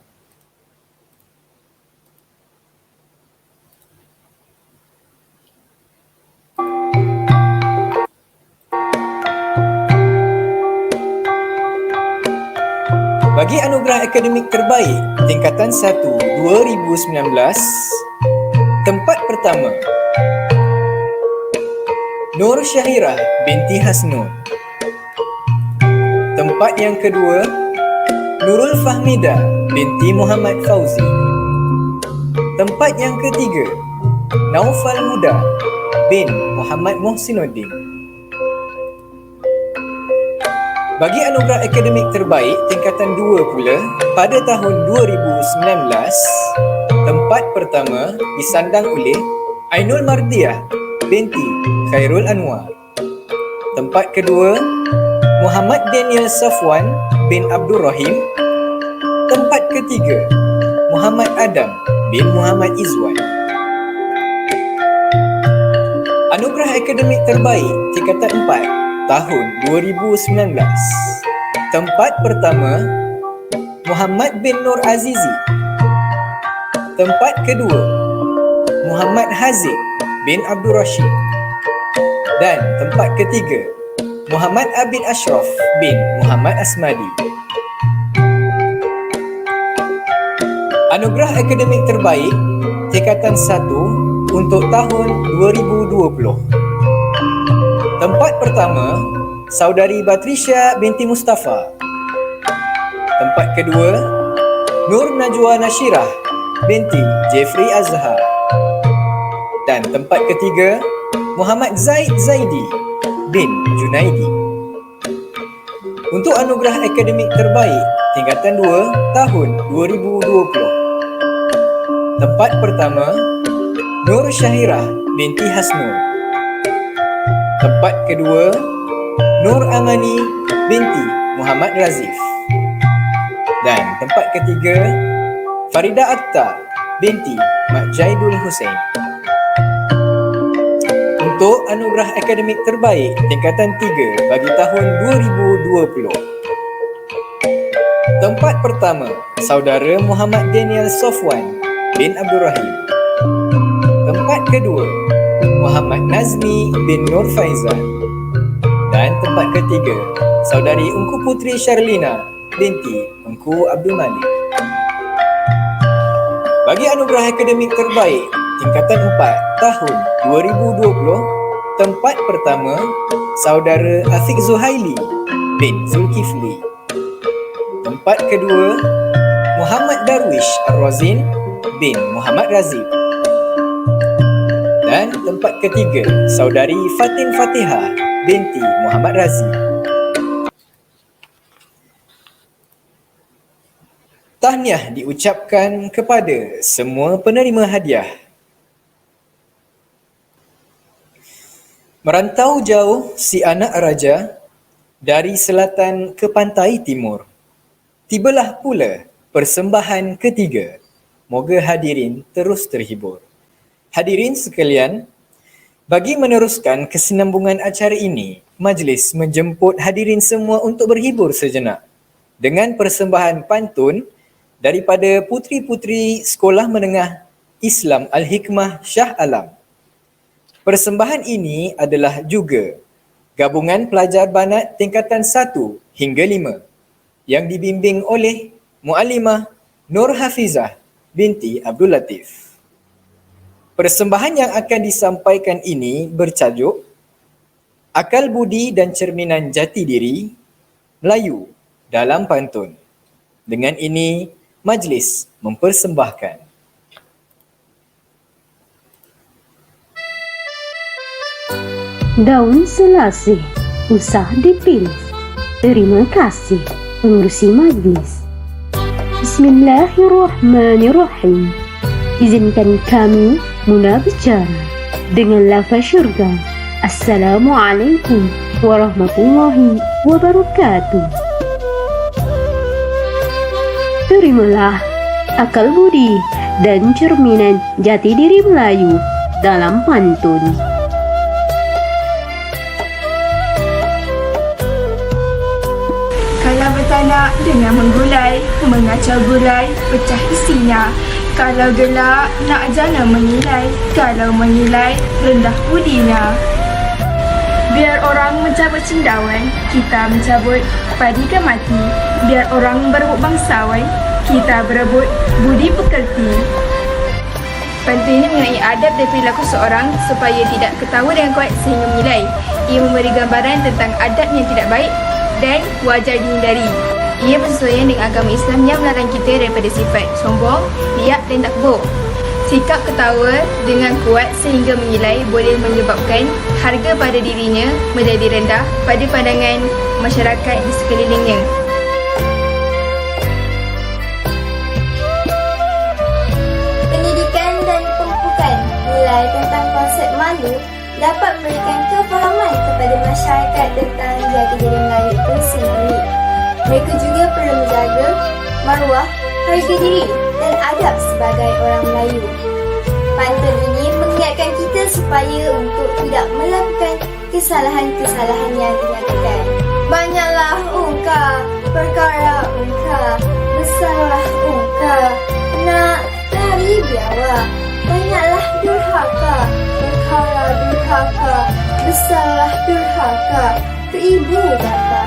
Bagi Anugerah Akademik Terbaik Tingkatan 1 2019, tempat pertama Nur Syahirah binti Hasnun. Tempat yang kedua, Nurul Fahmida binti Muhammad Fauzi. Tempat yang ketiga, Naufal Huda bin Muhammad Muhsinuddin. Bagi Anugerah Akademik Terbaik Tingkatan 2 pula, pada tahun 2019, tempat pertama disandang oleh Ainul Mardiah binti Khairul Anwar. Tempat kedua, Muhammad Daniel Safwan bin Abdul Rahim. Tempat ketiga, Muhammad Adam bin Muhammad Izwan. Anugerah Akademik Terbaik Tingkatan 4 tahun 2019. Tempat pertama, Muhammad bin Nur Azizi. Tempat kedua, Muhammad Haziq bin Abdul Rashid. Dan tempat ketiga, Muhammad Abid Ashraf bin Muhammad Asmadi. Anugerah Akademik Terbaik Tingkatan 1 untuk tahun 2020. Tempat pertama, Saudari Batrisya binti Mustafa. Tempat kedua, Nur Najwa Nashirah binti Jeffrey Azhar. Dan tempat ketiga, Muhammad Zaid Zaidi bin Junaidi. Untuk anugerah akademik terbaik tingkatan 2 tahun 2020. Tempat pertama, Nur Syahirah binti Hasnul. Tempat kedua, Nur Amani binti Muhammad Razif. Dan tempat ketiga, Farida Akhtar binti Mak Jaidul Hussein. Untuk anugerah akademik terbaik tingkatan 3 bagi tahun 2020. Tempat pertama, Saudara Muhammad Daniel Sofwan bin Abdul Rahim. Tempat kedua, Muhammad Nazmi bin Nur Faizan. Dan tempat ketiga, Saudari Ungku Putri Sharlina binti Ungku Abdul Malik. Bagi anugerah akademik terbaik tingkatan 4 tahun 2020, tempat pertama, Saudara Afiq Zuhaili bin Zulkifli. Tempat kedua, Muhammad Darwish Ar-Razin bin Muhammad Razib. Dan tempat ketiga, Saudari Fatin Fatihah binti Muhammad Razib. Tahniah diucapkan kepada semua penerima hadiah. Merantau jauh si anak raja dari selatan ke pantai timur. Tibalah pula persembahan ketiga. Moga hadirin terus terhibur. Hadirin sekalian, bagi meneruskan kesinambungan acara ini, majlis menjemput hadirin semua untuk berhibur sejenak dengan persembahan pantun daripada putri-putri Sekolah Menengah Islam Al-Hikmah Shah Alam. Persembahan ini adalah juga gabungan pelajar banat tingkatan 1 hingga 5 yang dibimbing oleh Muallimah Nur Hafizah binti Abdul Latif. Persembahan yang akan disampaikan ini bertajuk Akal Budi dan Cerminan Jati Diri Melayu dalam Pantun. Dengan ini, majlis mempersembahkan. Daun selasih, usah dipilih. Terima kasih pengurusi majlis. Bismillahirrahmanirrahim. Izinkan kami mula bicara dengan lafaz syurga. Assalamualaikum warahmatullahi wabarakatuh. Terimalah akal budi dan cerminan jati diri Melayu dalam pantun. Kalau bertanak dengan menggulai, mengacau gulai, pecah isinya. Kalau gelak, nak jana menilai. Kalau menilai, rendah budinya. Biar orang mencabut cendawan, kita mencabut padi ke mati. Biar orang berebut bangsawan, kita berebut budi pekerti. Pantun ini mengenai adab dan perilaku seorang supaya tidak ketawa dengan kuat sehingga menilai. Ia memberi gambaran tentang adab yang tidak baik dan wajar dihindari. Ia bersesuaian dengan agama Islam yang melarang kita daripada sifat sombong, riak dan takbur. Sikap ketawa dengan kuat sehingga menilai boleh menyebabkan harga pada dirinya menjadi rendah pada pandangan masyarakat di sekelilingnya. Pendidikan dan pemupukan nilai tentang konsep malu dapat memberikan kefahaman kepada masyarakat tentang jati diri Melayu itu sendiri. Mereka juga perlu menjaga maruah, harga diri dan adab sebagai orang Melayu. Pantun ini mengingatkan kita supaya untuk tidak melakukan kesalahan-kesalahan yang dinyatakan. Banyaklah ungkap perkara ungkap, besarlah ungkap nak dari biawa. Banyaklah durhaka perkara durhaka, besarlah durhaka ke ibu bapa.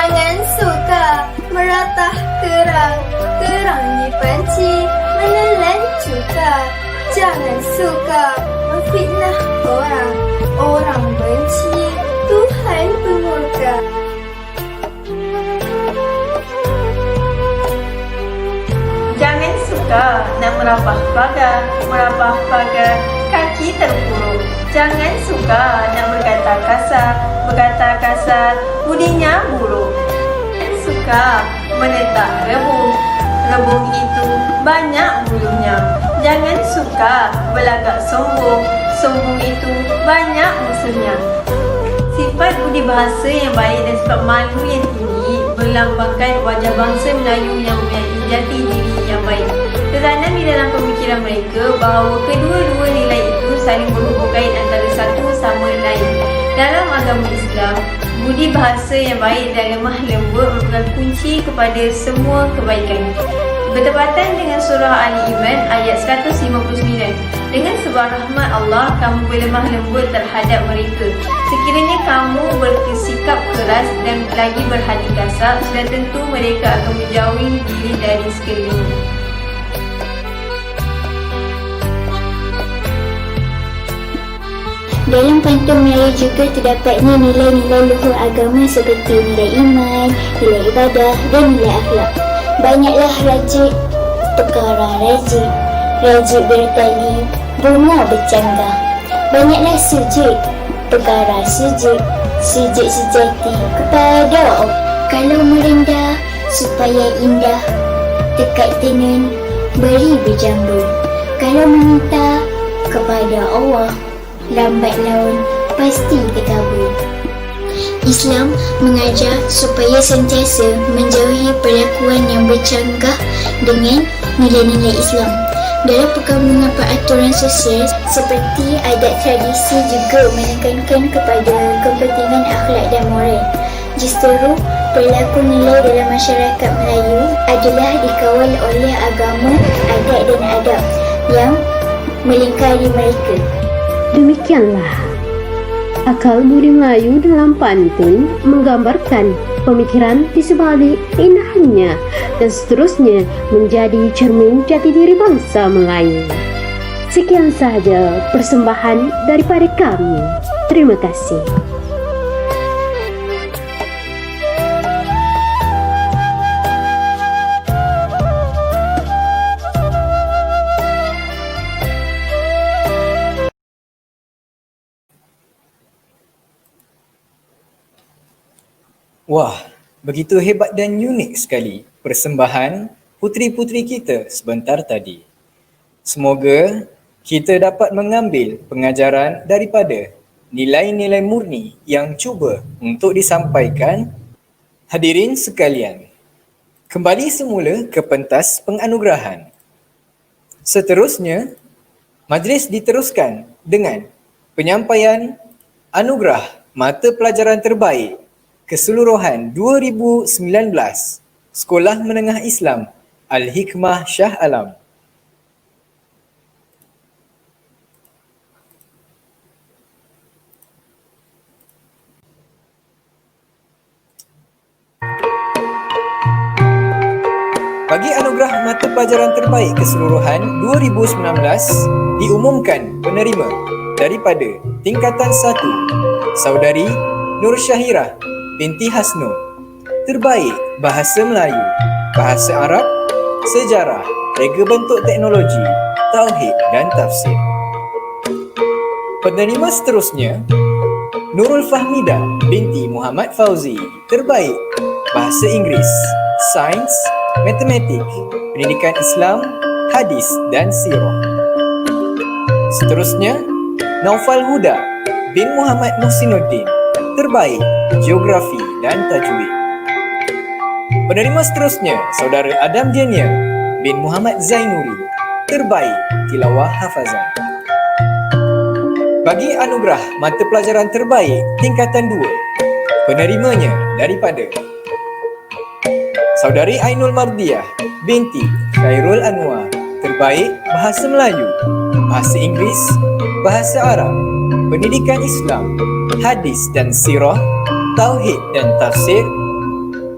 Jangan suka meratah terang, terang dipanci menelan cuka. Jangan suka memfitnah orang. Orang benci, Tuhan pemurka. Jangan suka nak merapah pagar, kaki terpuruk. Jangan suka nak berkata kasar, budinya buruk. Jangan suka menentang rebung itu banyak bulunya. Jangan suka berlagak sombong itu banyak musuhnya. Sifat budi bahasa yang baik dan sifat malu yang tinggi melambangkan wajah bangsa Melayu yang memiliki jati diri yang baik. Tertanam di dalam pemikiran mereka bahawa kedua-dua nilai itu saling berhubung kait antara satu sama lain. Dalam agama Islam, budi bahasa yang baik dan lemah lembut merupakan kunci kepada semua kebaikan. Bertepatan dengan surah Ali Imran ayat 159. Dengan sebab rahmat Allah, kamu berlemah lembut terhadap mereka. Sekiranya kamu bersikap keras dan lagi berhati kasar, sudah tentu mereka akan menjauhi diri dari sekeliling. Dalam pantun Melayu juga terdapatnya nilai-nilai luhur agama seperti nilai iman, nilai ibadah dan nilai akhlak. Banyaklah rajik, perkara rajik bertali, bunga bercanggah. Banyaklah sujud, perkara sujud sejati kepada Allah. Kalau merendah supaya indah, dekat tenun beri berjambu. Kalau meminta kepada Allah, lambat laun pasti terkabul. Islam mengajar supaya sentiasa menjauhi perlakuan yang bercanggah dengan nilai-nilai Islam. Dalam perkembangan peraturan sosial seperti adat tradisi juga menekankan kepada kepentingan akhlak dan moral. Justru perilaku nilai dalam masyarakat Melayu adalah dikawal oleh agama, adat dan adab yang melingkari mereka. Demikianlah akal budi Melayu dalam pantun menggambarkan pemikiran di sebalik indahnya dan seterusnya menjadi cermin jati diri bangsa Melayu. Sekian sahaja persembahan daripada kami. Terima kasih. Wah, begitu hebat dan unik sekali persembahan puteri-puteri kita sebentar tadi. Semoga kita dapat mengambil pengajaran daripada nilai-nilai murni yang cuba untuk disampaikan. Hadirin sekalian, kembali semula ke pentas penganugerahan. Seterusnya, majlis diteruskan dengan penyampaian anugerah mata pelajaran terbaik keseluruhan 2019 Sekolah Menengah Islam Al-Hikmah Shah Alam. Bagi anugerah mata pelajaran terbaik keseluruhan 2019 diumumkan penerima daripada tingkatan 1 Saudari Nur Syahirah binti Hasno, terbaik Bahasa Melayu, Bahasa Arab, Sejarah, Rega Bentuk Teknologi, Tauhid dan Tafsir. Penerima seterusnya, Nurul Fahmida binti Muhammad Fauzi, terbaik Bahasa Inggeris, Sains, Matematik, Pendidikan Islam, Hadis dan Sirah. Seterusnya, Naufal Huda bin Muhammad Muhsinuddin, terbaik Geografi dan Tajwid. Penerima seterusnya, Saudara Adam Daniel bin Muhammad Zainuri, terbaik Tilawah Hafazan. Bagi anugerah mata pelajaran terbaik tingkatan 2, penerimanya daripada Saudari Ainul Mardiah binti Khairul Anwar, terbaik Bahasa Melayu, Bahasa Inggeris, Bahasa Arab, Pendidikan Islam, Hadis dan Sirah, Tauhid dan Tafsir,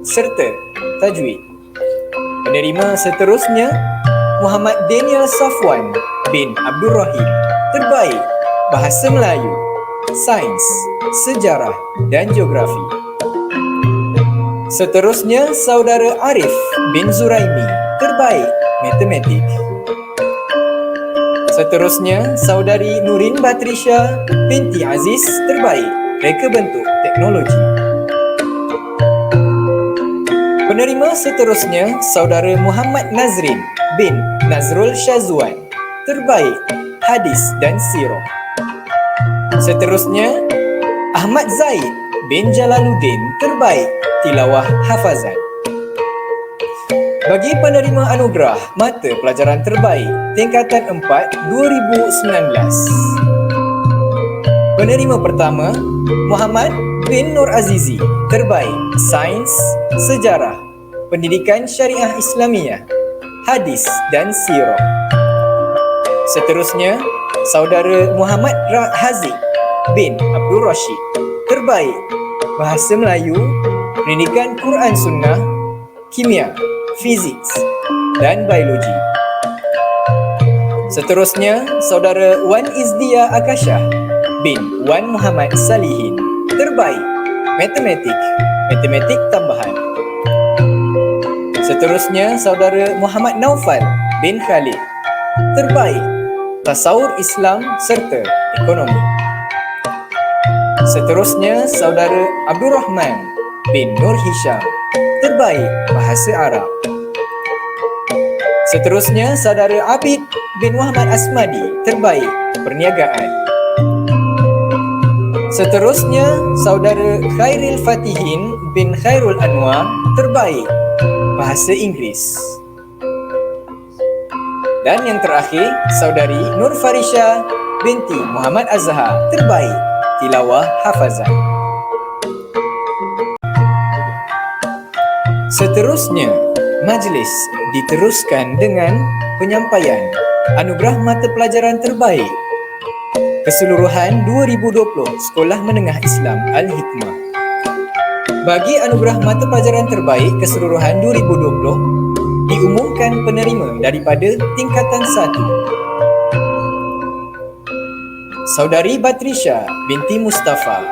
serta Tajwid. Penerima seterusnya, Muhammad Daniel Safwan bin Abdul Rahim. Terbaik Bahasa Melayu, Sains, Sejarah dan Geografi. Seterusnya, Saudara Arif bin Zuraimi. Terbaik Matematik. Seterusnya, Saudari Nurin Batrisha binti Aziz. Terbaik Reka Bentuk Teknologi. Penerima seterusnya, Saudara Muhammad Nazrin bin Nazrul Syazwan. Terbaik Hadis dan Sirah. Seterusnya, Ahmad Zaid bin Jalaluddin. Terbaik Tilawah Hafazan. Bagi penerima anugerah Mata Pelajaran Terbaik Tingkatan 4 2019. Penerima pertama, Muhammad bin Nur Azizi. Terbaik Sains, Sejarah, Pendidikan Syariah Islamiyah, Hadis dan Sirah. Seterusnya, Saudara Muhammad Haziq bin Abdul Rashid. Terbaik Bahasa Melayu, Pendidikan Quran Sunnah, Kimia, Fizik dan Biologi. Seterusnya, Saudara Wan Izdia Akashah bin Wan Muhammad Salihin. Terbaik Matematik Tambahan. Seterusnya, Saudara Muhammad Naufal bin Khalid. Terbaik Tasawur Islam serta Ekonomi. Seterusnya, Saudara Abdul Rahman bin Nur Hisham. Terbaik Bahasa Arab. Seterusnya, Saudara Abid bin Muhammad Asmadi. Terbaik Perniagaan. Seterusnya, Saudara Khairil Fatihin bin Khairul Anwar. Terbaik Bahasa Inggeris. Dan yang terakhir, Saudari Nur Farisha binti Muhammad Azhar. Terbaik Tilawah Hafazan. Seterusnya, majlis diteruskan dengan penyampaian Anugerah Mata Pelajaran Terbaik Keseluruhan 2020 Sekolah Menengah Islam Al-Hikmah. Bagi Anugerah Mata Pelajaran Terbaik Keseluruhan 2020, diumumkan penerima daripada tingkatan 1. Saudari Batrisha binti Mustafa.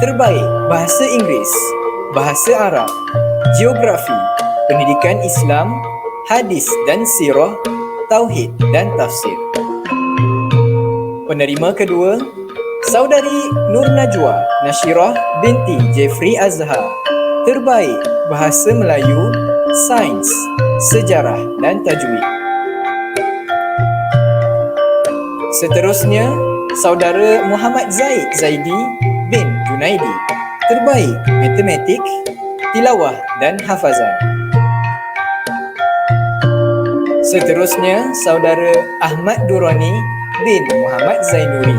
Terbaik Bahasa Inggeris, Bahasa Arab, Geografi, Pendidikan Islam, Hadis dan Sirah, Tauhid dan Tafsir. Penerima kedua, Saudari Nur Najwa Nashirah binti Jeffrey Azhar. Terbaik Bahasa Melayu, Sains, Sejarah dan Tajwid. Seterusnya, Saudara Muhammad Zaid Zaidi bin Junaidi. Terbaik Matematik, Tilawah dan Hafazan. Seterusnya, Saudara Ahmad Durrani bin Muhammad Zainuri.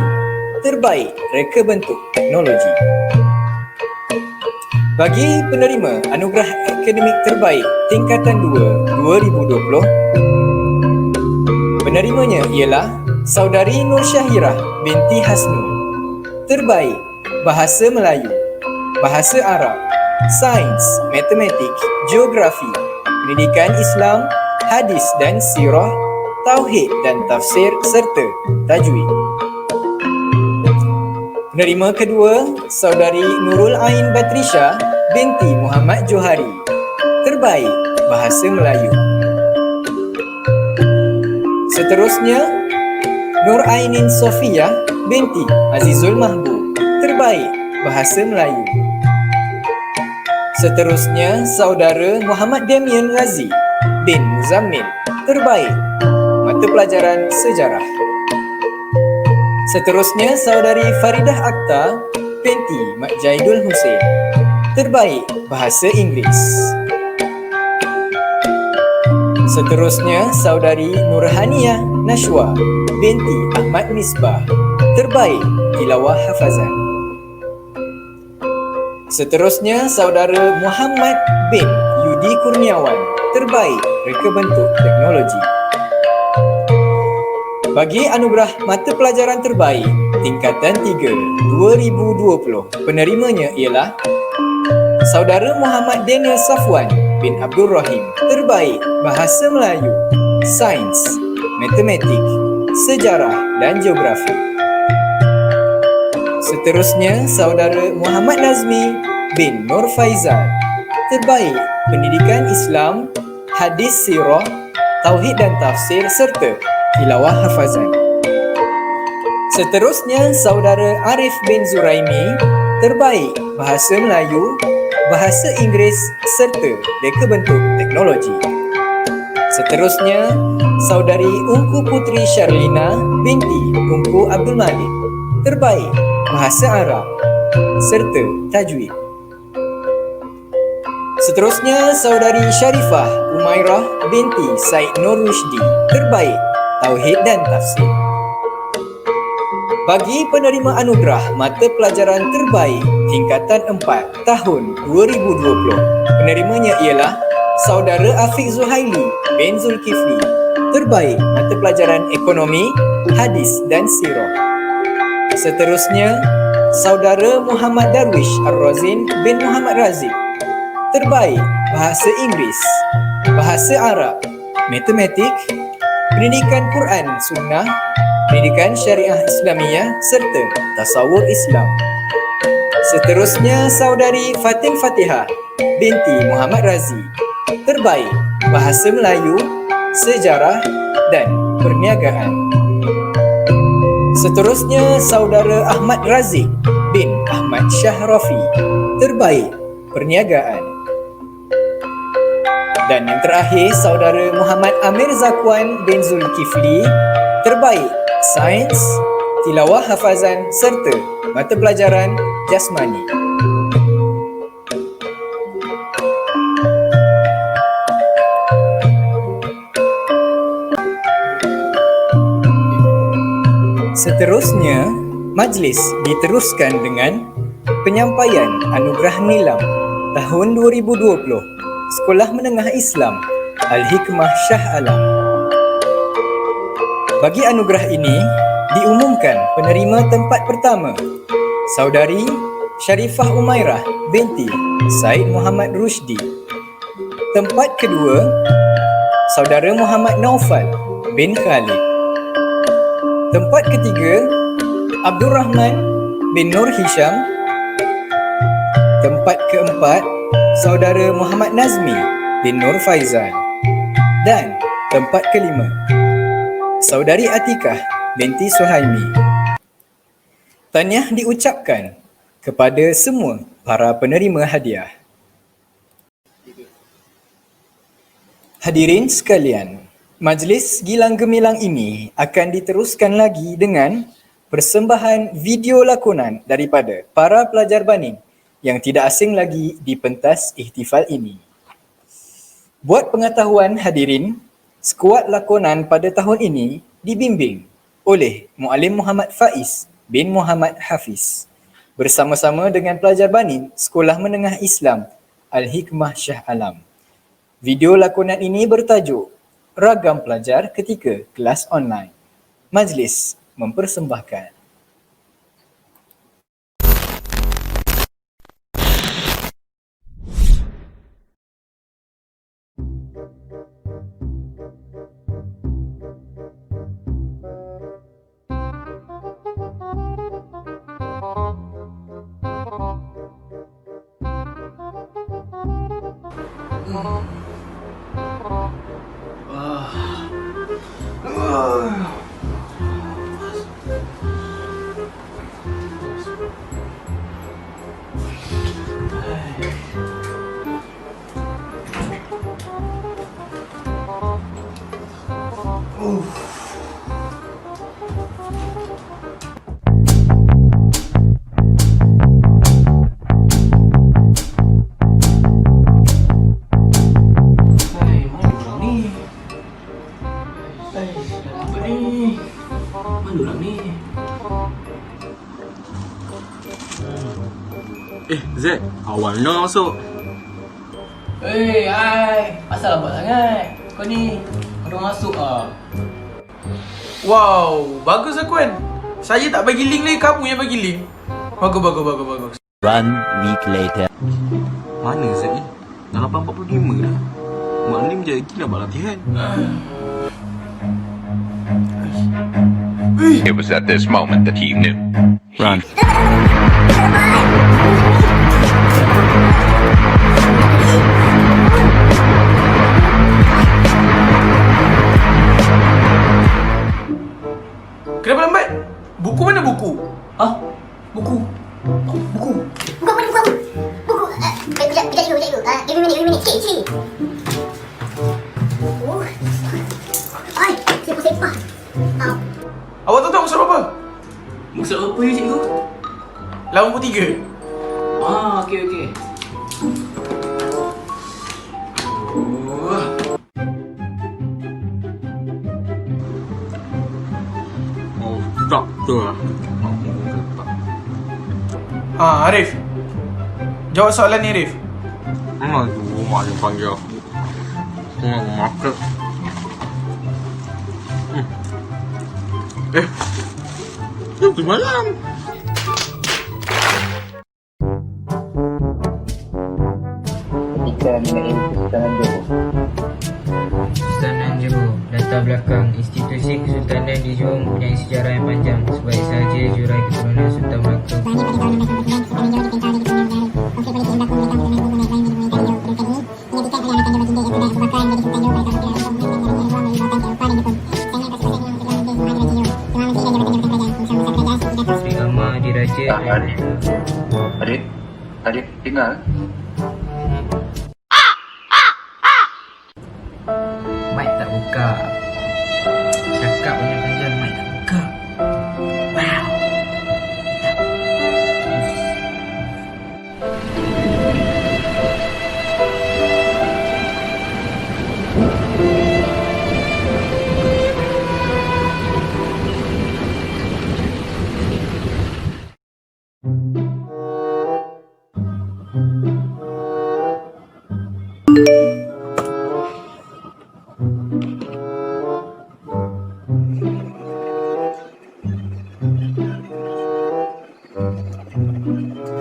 Terbaik Reka Bentuk Teknologi. Bagi penerima Anugerah Akademik Terbaik Tingkatan 2 2020, penerimanya ialah Saudari Nur Syahirah binti Hasnul. Terbaik Bahasa Melayu, Bahasa Arab, Sains, Matematik, Geografi, Pendidikan Islam, Hadis dan Sirah, Tauhid dan Tafsir serta Tajwid. Penerima kedua, Saudari Nurul Ain Batrisha binti Muhammad Johari. Terbaik Bahasa Melayu. Seterusnya, Nur Ainin Sofia binti Azizul Mahbub. Terbaik Bahasa Melayu. Seterusnya, Saudara Muhammad Damian Razi bin Muzammil. Terbaik Mata Pelajaran Sejarah. Seterusnya, Saudari Faridah Akhtar binti Mak Jaidul Hussein. Terbaik Bahasa Inggeris. Seterusnya, Saudari Nurhaniyah Nashwa binti Ahmad Misbah. Terbaik Tilawah Hafazan. Seterusnya, Saudara Muhammad bin Yudi Kurniawan. Terbaik Reka Bentuk Teknologi. Bagi Anugerah Mata Pelajaran Terbaik Tingkatan 3 2020, penerimanya ialah Saudara Muhammad Daniel Safwan bin Abdul Rahim. Terbaik Bahasa Melayu, Sains, Matematik, sejarah dan geografi. Seterusnya, Saudara Muhammad Nazmi bin Nur Faizal, terbaik pendidikan Islam, hadis sirah, tauhid dan tafsir serta tilawah hafazan. Seterusnya, Saudara Arif bin Zuraimi, terbaik bahasa Melayu, bahasa Inggeris serta reka bentuk teknologi. Seterusnya, Saudari Ungku Putri Sharlina binti Ungku Abdul Malik, terbaik bahasa Arab serta tajwid. Seterusnya, Saudari Sharifah Umairah binti Said Nur Rushdi, terbaik tauhid dan tafsir. Bagi penerima anugerah mata pelajaran terbaik tingkatan 4 tahun 2020, penerimanya ialah Saudara Afiq Zuhaili bin Zulkifli, terbaik mata pelajaran ekonomi, hadis dan sirah. Seterusnya, Saudara Muhammad Darwish Ar-Razin bin Muhammad Razik, terbaik bahasa Inggeris, bahasa Arab, matematik, pendidikan Quran Sunnah, pendidikan Syariah Islamiyah serta tasawur Islam. Seterusnya, Saudari Fatin Fatihah binti Muhammad Razi, terbaik bahasa Melayu, sejarah dan perniagaan. Seterusnya, Saudara Ahmad Razik bin Ahmad Shah Rafi, terbaik perniagaan. Dan yang terakhir, Saudara Muhammad Amir Zakwan bin Zulkifli, terbaik sains, tilawah hafazan serta mata pelajaran jasmani. Seterusnya, majlis diteruskan dengan penyampaian Anugerah Nilam tahun 2020 Sekolah Menengah Islam Al-Hikmah Shah Alam. Bagi anugerah ini, diumumkan penerima tempat pertama, Saudari Sharifah Umairah binti Said Muhammad Rushdi. Tempat kedua, Saudara Muhammad Naufal bin Khalid. Tempat ketiga, Abdul Rahman bin Nur Hisham. Tempat keempat, Saudara Muhammad Nazmi bin Nur Faizal. Dan tempat kelima, Saudari Atikah binti Suhaimi. Tahniah diucapkan kepada semua para penerima hadiah. Hadirin sekalian, majlis Gilang Gemilang ini akan diteruskan lagi dengan persembahan video lakonan daripada para pelajar baning yang tidak asing lagi di pentas ihtifal ini. Buat pengetahuan hadirin, skuad lakonan pada tahun ini dibimbing oleh Muallim Muhammad Faiz bin Muhammad Hafiz bersama-sama dengan pelajar baning Sekolah Menengah Islam Al-Hikmah Shah Alam. Video lakonan ini bertajuk Ragam Pelajar Ketika Kelas Online. Majlis mempersembahkan. Zed, awalnya masuk. Asal lambat sangat. Kau ni baru masuk ah. Wow, bagus Akuan. Saya tak bagi link lagi, kamu yang bagi link. Bagus. 1 week later. Mana Zed ni? Dah 8.45 dah. Mak Lim je lagi nak buat latihan. It was at this moment that he knew. Run. Kenapa lambat? Buku mana buku? Ah, buku. Buku. Kejap dulu. Give me a minute. Sikit. Oi, sepah. Awak tahu tak maksud apa? Maksud apa ya cikgu? Lawan pukul 3. Ah, okey. Oh, tak tu lah. Arif. Jawab soalan ni, Arif. Aduh, mak dia panggil aku. Tengah aku makan. Itu malam. Ketika nilai Kesultanan Johor. Kesultanan Johor, latar belakang institusi Kesultanan di Johor mempunyai sejarah yang panjang. Sebaik sahaja jurai keturunan Sultan Melaka. Agama diraja. Adik dengar? Mic tak buka. Cakap banyak panjang, mic tak buka. Wow.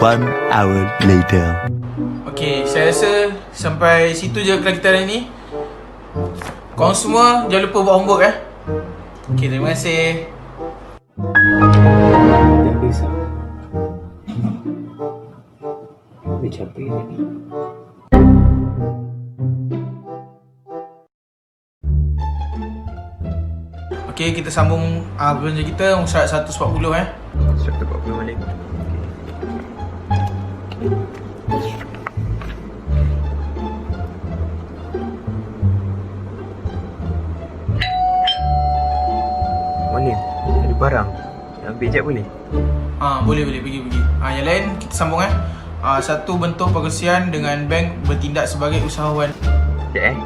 One hour later. Okey, saya rasa sampai situ je kelas kita hari ni. Korang semua jangan lupa buat homework Okey, terima kasih. Dah besar. Dah capek lagi. Okey, kita sambung belanja kita syarat 140 140 balik. Mana? Ada barang. Ambil jap boleh? Boleh pergi. Yang lain kita sambung satu bentuk perkongsian dengan bank bertindak sebagai usahawan. Sekejap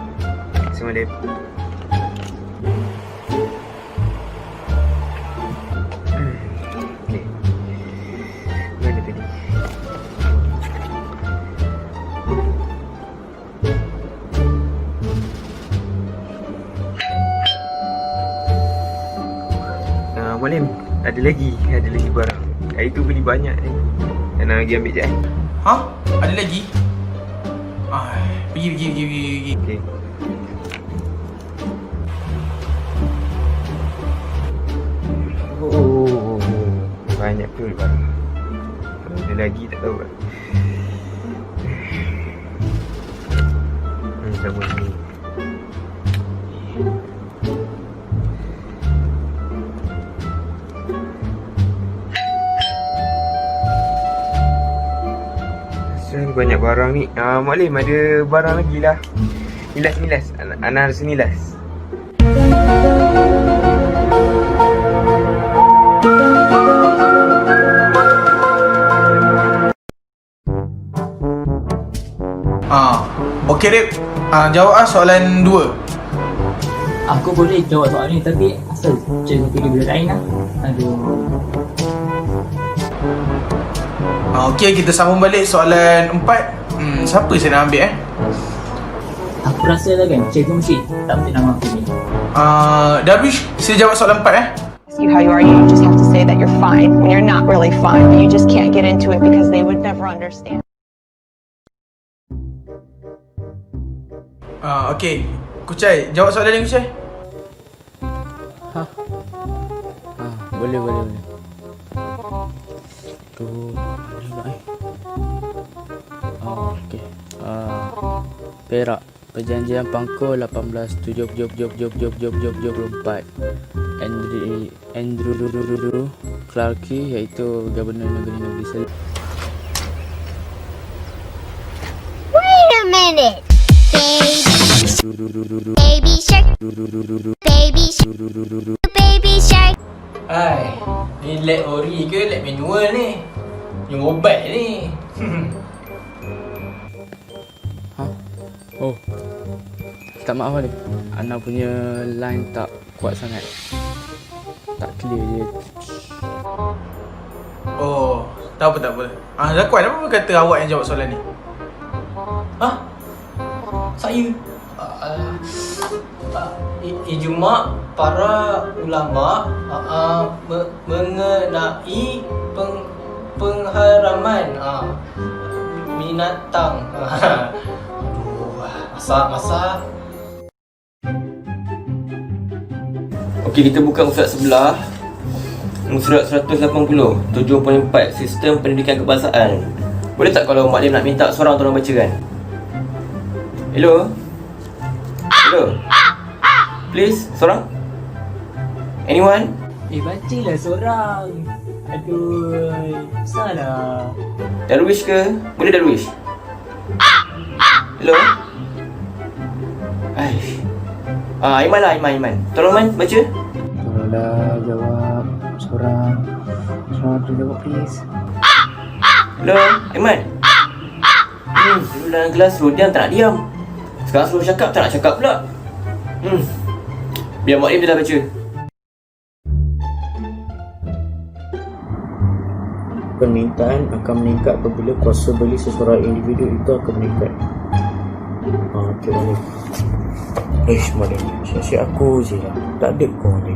Semua dia. Okey. Mana tadi? Malim, ada lagi barang. Hari tu beli banyak ni. Nak pergi ambil je Ada lagi? Pergi. Okey. Oh, banyak tu barang. Kalau ada lagi tak tahu lah. Sama ni. Banyak barang ni. Maklim ada barang lagi lah. Milas. Ana rasa milas. Okey, Rip. Jawab soalan 2. Aku boleh jawab soalan ni tapi asal cikgu pilih benda lain lah. Aduh. Okey, kita sambung balik soalan 4. Siapa saya nak ambil Aku rasa lah kan cikgu mesti tak mesti nama aku ni. Darwish, saya jawab soalan 4 You how you are, you just have to say that you're fine when you're not really fine, but you just can't get into it because they would never understand. Okey, Kucai, jawab soalan ni Kucai. Boleh. Tu boleh tak okey. Perak. Perjanjian Pangkor 1874. Andrew Clarke iaitu Gubernur Negeri Selangor. Wait a minute. Baby shark. Baby shark. Hai, ni lab ori ke lab manual ni? Ni obat ni. Oh. Tak maaf ni. Ana punya line tak kuat sangat. Tak clear je. Oh, tak apa. Zakwan, apa kata awak yang jawab soalan ni? Saya ijma' para ulama mengenai pengharaman binatang. Masak. Okey, kita buka surat sebelah. Surat 180, 7.4 Sistem Pendidikan Kebangsaan. Boleh tak kalau maklim nak minta seorang tolong bacakan? Hello? Please, seorang? Anyone? Bacalah seorang. Aduh, salah. Darwish ke? Boleh Darwish? Hello? Aish. Aiman lah, Aiman. Tolong Man, baca. Tolonglah jawab seorang. Seorang tu jawab please. Hello, Aiman. Dulu dalam kelas suruh diam, tak nak diam. Sekarang suruh cakap, tak nak cakap pula. Biar maklim dia dah baca. Permintaan akan meningkat apabila kuasa beli seseorang individu itu akan meningkat. Okey, boleh. Maklim ni, siap-siap aku je lah. Tak ada kau ni.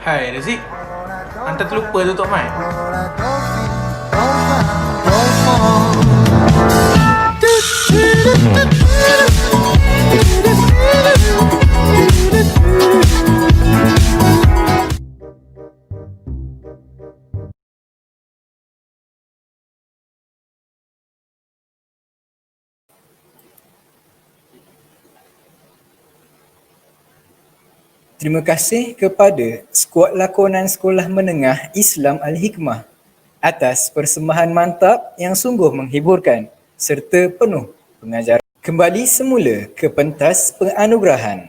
Hai Razik, hantar terlupa tu Tok Mai. Terima kasih kepada skuad lakonan Sekolah Menengah Islam Al-Hikmah atas persembahan mantap yang sungguh menghiburkan serta penuh pengajaran. Kembali semula ke pentas penganugerahan.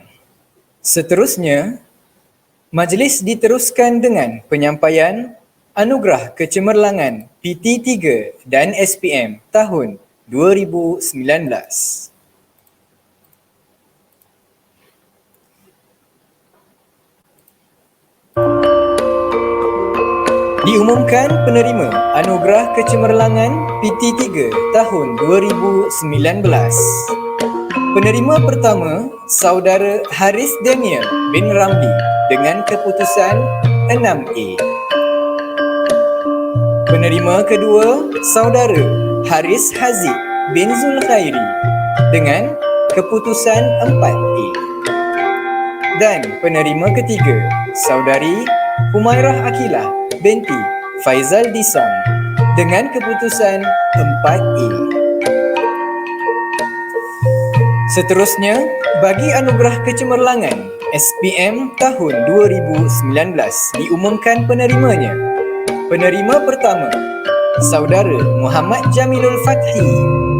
Seterusnya, majlis diteruskan dengan penyampaian Anugerah Kecemerlangan PT3 dan SPM tahun 2019. Diumumkan penerima Anugerah Kecemerlangan PT3 tahun 2019. Penerima pertama, Saudara Haris Daniel bin Ramli dengan keputusan 6A. Penerima kedua, Saudara Haris Haziq bin Zulkhairi dengan keputusan 4A. Dan penerima ketiga, Saudari Humairah Akilah binti Faizal Disam dengan keputusan 4A. Seterusnya, bagi Anugerah Kecemerlangan SPM tahun 2019 diumumkan penerimanya. Penerima pertama, Saudara Muhammad Jamilul Fathi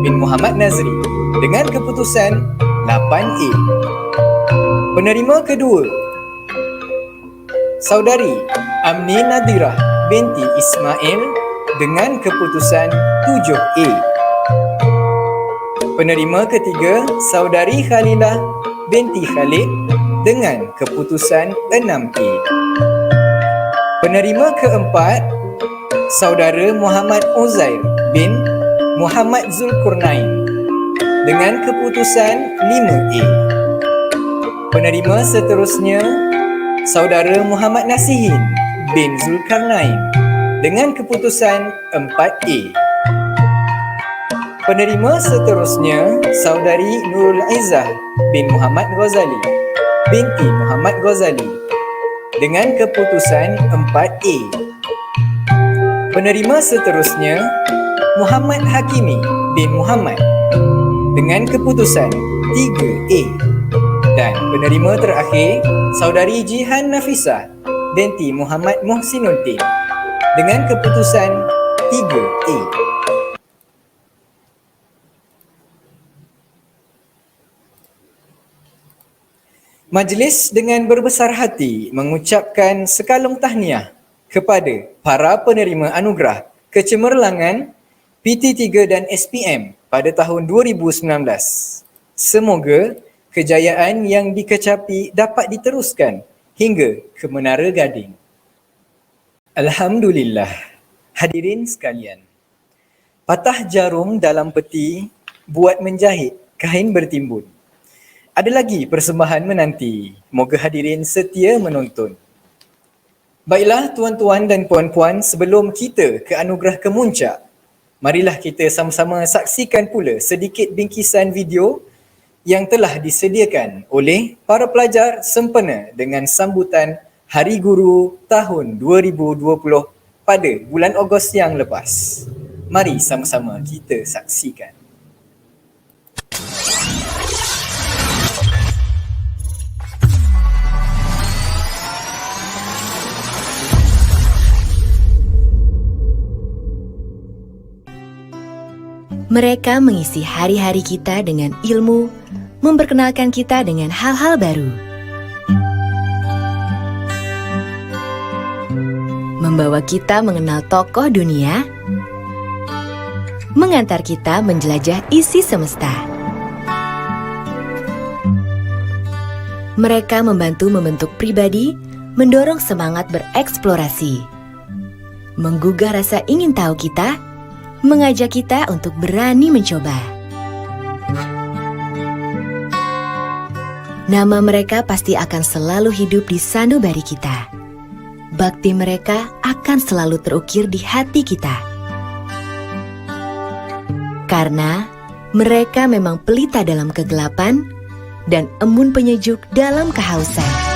bin Muhammad Nazri dengan keputusan 8A. Penerima kedua, Saudari Amni Nadirah binti Ismail dengan keputusan 7A. Penerima ketiga, Saudari Khalilah binti Khalid dengan keputusan 6A. Penerima keempat, Saudara Muhammad Uzair bin Muhammad Zulkarnain dengan keputusan 5A. Penerima seterusnya, Saudara Muhammad Nasihin bin Zulkarnain dengan keputusan 4A. Penerima seterusnya, Saudari Nurul Izzah bin Muhammad Ghazali binti Muhammad Ghazali dengan keputusan 4A. Penerima seterusnya Muhammad Hakimi bin Muhammad dengan keputusan 3A. Dan penerima terakhir Saudari Jihan Nafisah binti Muhammad Muhsinuddin dengan keputusan 3A. Majlis dengan berbesar hati mengucapkan sekalung tahniah kepada para penerima anugerah kecemerlangan PT3 dan SPM pada tahun 2019. Semoga kejayaan yang dikecapi dapat diteruskan hingga ke Menara Gading. Alhamdulillah. Hadirin sekalian, patah jarum dalam peti buat menjahit kain bertimbun. Ada lagi persembahan menanti. Moga hadirin setia menonton. Baiklah tuan-tuan dan puan-puan, sebelum kita ke anugerah kemuncak, marilah kita sama-sama saksikan pula sedikit bingkisan video yang telah disediakan oleh para pelajar sempena dengan sambutan Hari Guru tahun 2020 pada bulan Ogos yang lepas. Mari sama-sama kita saksikan. Mereka mengisi hari-hari kita dengan ilmu, memperkenalkan kita dengan hal-hal baru. Membawa kita mengenal tokoh dunia, mengantar kita menjelajah isi semesta. Mereka membantu membentuk pribadi, mendorong semangat bereksplorasi, menggugah rasa ingin tahu kita, mengajak kita untuk berani mencoba. Nama mereka pasti akan selalu hidup di sanubari kita. Bakti mereka akan selalu terukir di hati kita. Karena mereka memang pelita dalam kegelapan dan embun penyejuk dalam kehausan.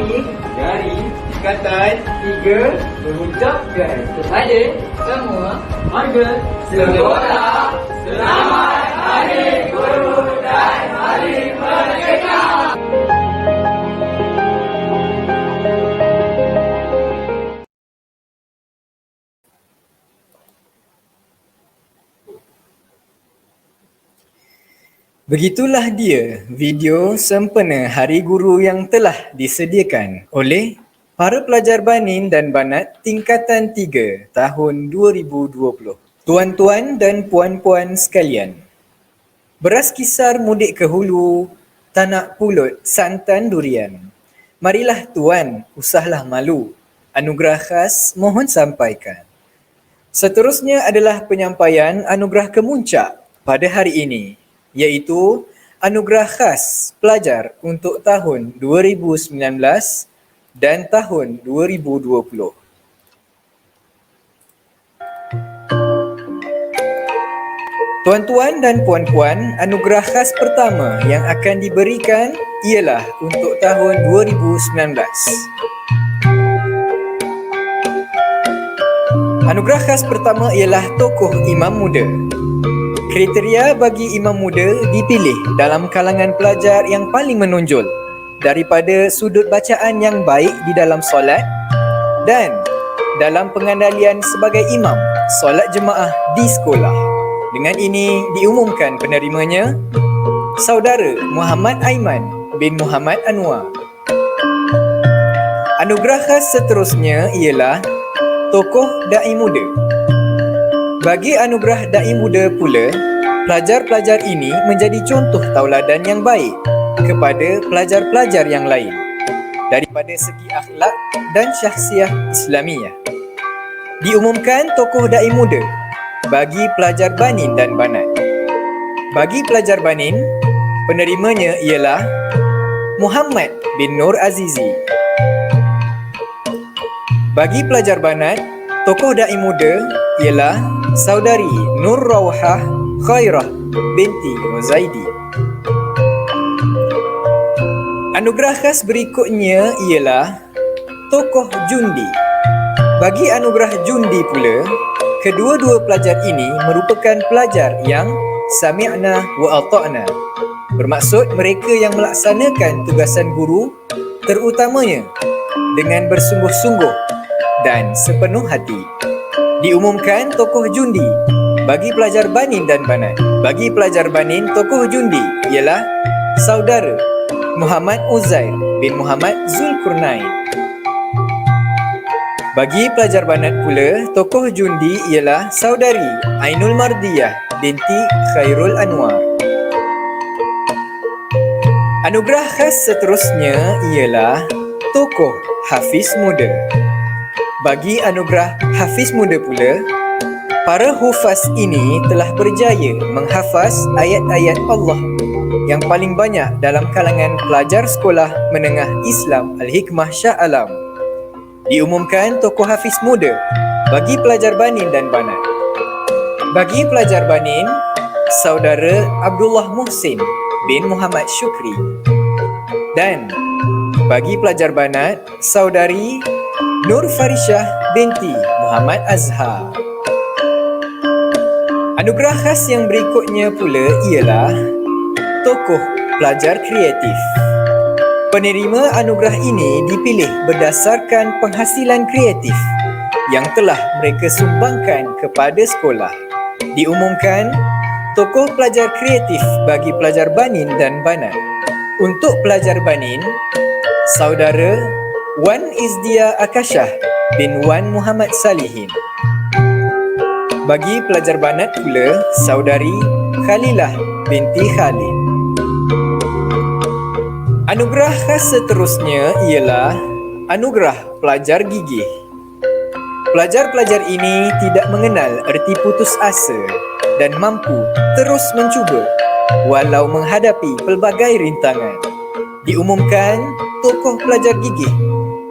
kami dari Tingkatan 3 mengucapkan kepada semua warga sekolah Selamat Hari Guru dan Hari Merdeka! Begitulah dia video sempena Hari Guru yang telah disediakan oleh para pelajar Banin dan Banat Tingkatan 3 tahun 2020. Tuan-tuan dan puan-puan sekalian, beras kisar mudik ke hulu, tanak pulut santan durian. Marilah tuan, usahlah malu, anugerah khas mohon sampaikan. Seterusnya adalah penyampaian anugerah kemuncak pada hari ini, iaitu anugerah khas pelajar untuk tahun 2019 dan tahun 2020. Tuan-tuan dan puan-puan, anugerah khas pertama yang akan diberikan ialah untuk tahun 2019. Anugerah khas pertama ialah tokoh imam muda. Kriteria bagi imam muda dipilih dalam kalangan pelajar yang paling menonjol daripada sudut bacaan yang baik di dalam solat dan dalam pengandalian sebagai imam solat jemaah di sekolah. Dengan ini diumumkan penerimanya Saudara Muhammad Aiman bin Muhammad Anwar. Anugerah khas seterusnya ialah tokoh dai muda. Bagi anugerah dai muda pula, pelajar-pelajar ini menjadi contoh tauladan yang baik kepada pelajar-pelajar yang lain daripada segi akhlak dan syahsiah Islamiyah. Diumumkan tokoh dai muda bagi pelajar Banin dan Banat. Bagi pelajar Banin, penerimanya ialah Muhammad bin Nur Azizi. Bagi pelajar Banat, tokoh dai muda ialah Saudari Nur Rawhah Khairah binti Muzaidi. Anugerah khas berikutnya ialah tokoh jundi. Bagi anugerah jundi pula, kedua-dua pelajar ini merupakan pelajar yang sami'na wa ata'na. Bermaksud mereka yang melaksanakan tugasan guru terutamanya dengan bersungguh-sungguh dan sepenuh hati. Diumumkan tokoh jundi bagi pelajar Banin dan Banat. Bagi pelajar Banin, tokoh jundi ialah Saudara Muhammad Uzair bin Muhammad Zulkarnain. Bagi pelajar Banat pula, tokoh jundi ialah Saudari Ainul Mardiyah binti Khairul Anwar. Anugerah khas seterusnya ialah tokoh Hafiz Muda. Bagi anugerah Hafiz Muda pula, para hufaz ini telah berjaya menghafaz ayat-ayat Allah yang paling banyak dalam kalangan pelajar sekolah menengah Islam Al-Hikmah Shah Alam. Diumumkan tokoh Hafiz Muda bagi pelajar Banin dan Banat. Bagi pelajar Banin, Saudara Abdullah Muhsin bin Muhammad Syukri. Dan bagi pelajar Banat, Saudari Nur Farishah binti Muhammad Azhar. Anugerah khas yang berikutnya pula ialah tokoh pelajar kreatif. Penerima anugerah ini dipilih berdasarkan penghasilan kreatif yang telah mereka sumbangkan kepada sekolah. Diumumkan tokoh pelajar kreatif bagi pelajar Banin dan Banat. Untuk pelajar Banin, Saudara Wan Izdia Akashah bin Wan Muhammad Salihin. Bagi pelajar Banat pula, Saudari Khalilah binti Khalid. Anugerah khas seterusnya ialah anugerah pelajar gigih. Pelajar-pelajar ini tidak mengenal erti putus asa dan mampu terus mencuba walau menghadapi pelbagai rintangan. Diumumkan tokoh pelajar gigih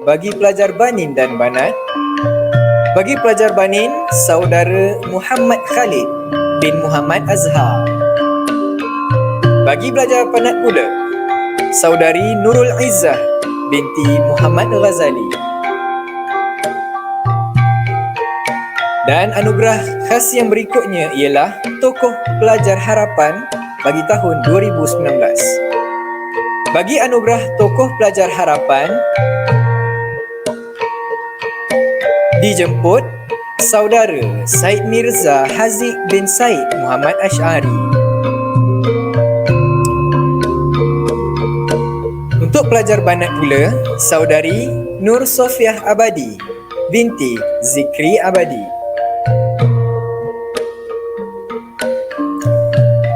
bagi pelajar Banin dan Banat. Bagi pelajar Banin, Saudara Muhammad Khalid bin Muhammad Azhar. Bagi pelajar Banat pula, Saudari Nurul Izzah binti Muhammad Ghazali. Dan anugerah khas yang berikutnya ialah Tokoh Pelajar Harapan bagi tahun 2019. Bagi anugerah Tokoh Pelajar Harapan dijemput Saudara Said Mirza Haziq bin Said Muhammad Ash'ari. Untuk pelajar banat pula, Saudari Nur Sofiah Abadi binti Zikri Abadi.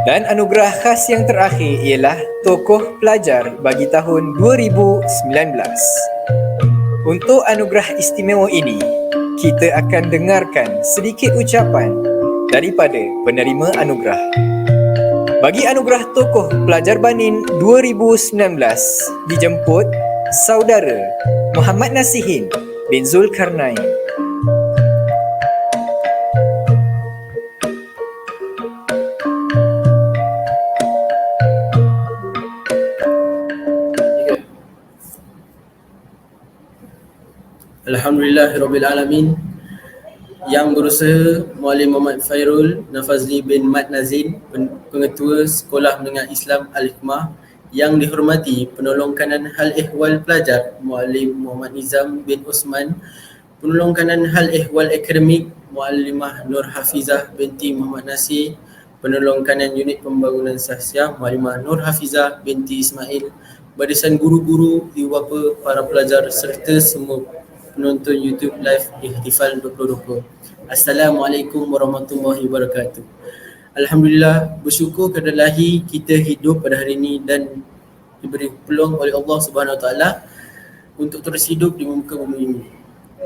Dan anugerah khas yang terakhir ialah Tokoh Pelajar bagi tahun 2019. Untuk anugerah istimewa ini, kita akan dengarkan sedikit ucapan daripada penerima anugerah. Bagi anugerah Tokoh Pelajar Banin 2019 dijemput Saudara Muhammad Nasihin bin Zulkarnain. Alhamdulillahirrabbilalamin. Yang berusaha Muallim Muhammad Fairul Nafazli bin Mat Nazin, Pengetua Sekolah Menengah Islam Al-Hikmah. Yang dihormati Penolong Kanan Hal Ehwal Pelajar Muallim Muhammad Nizam bin Osman, Penolong Kanan Hal Ehwal Akademik Muallimah Nur Hafizah binti Muhammad Nasir, Penolong Kanan Unit Pembangunan Sahsiah Muallimah Nur Hafizah binti Ismail, barisan guru-guru, ibu bapa, para pelajar serta semua penonton YouTube Live Ihtifal 2020. Assalamualaikum warahmatullahi wabarakatuh. Alhamdulillah, bersyukur kerana ilahi kita hidup pada hari ini dan diberi peluang oleh Allah Subhanahu Wa Taala untuk terus hidup di muka bumi ini.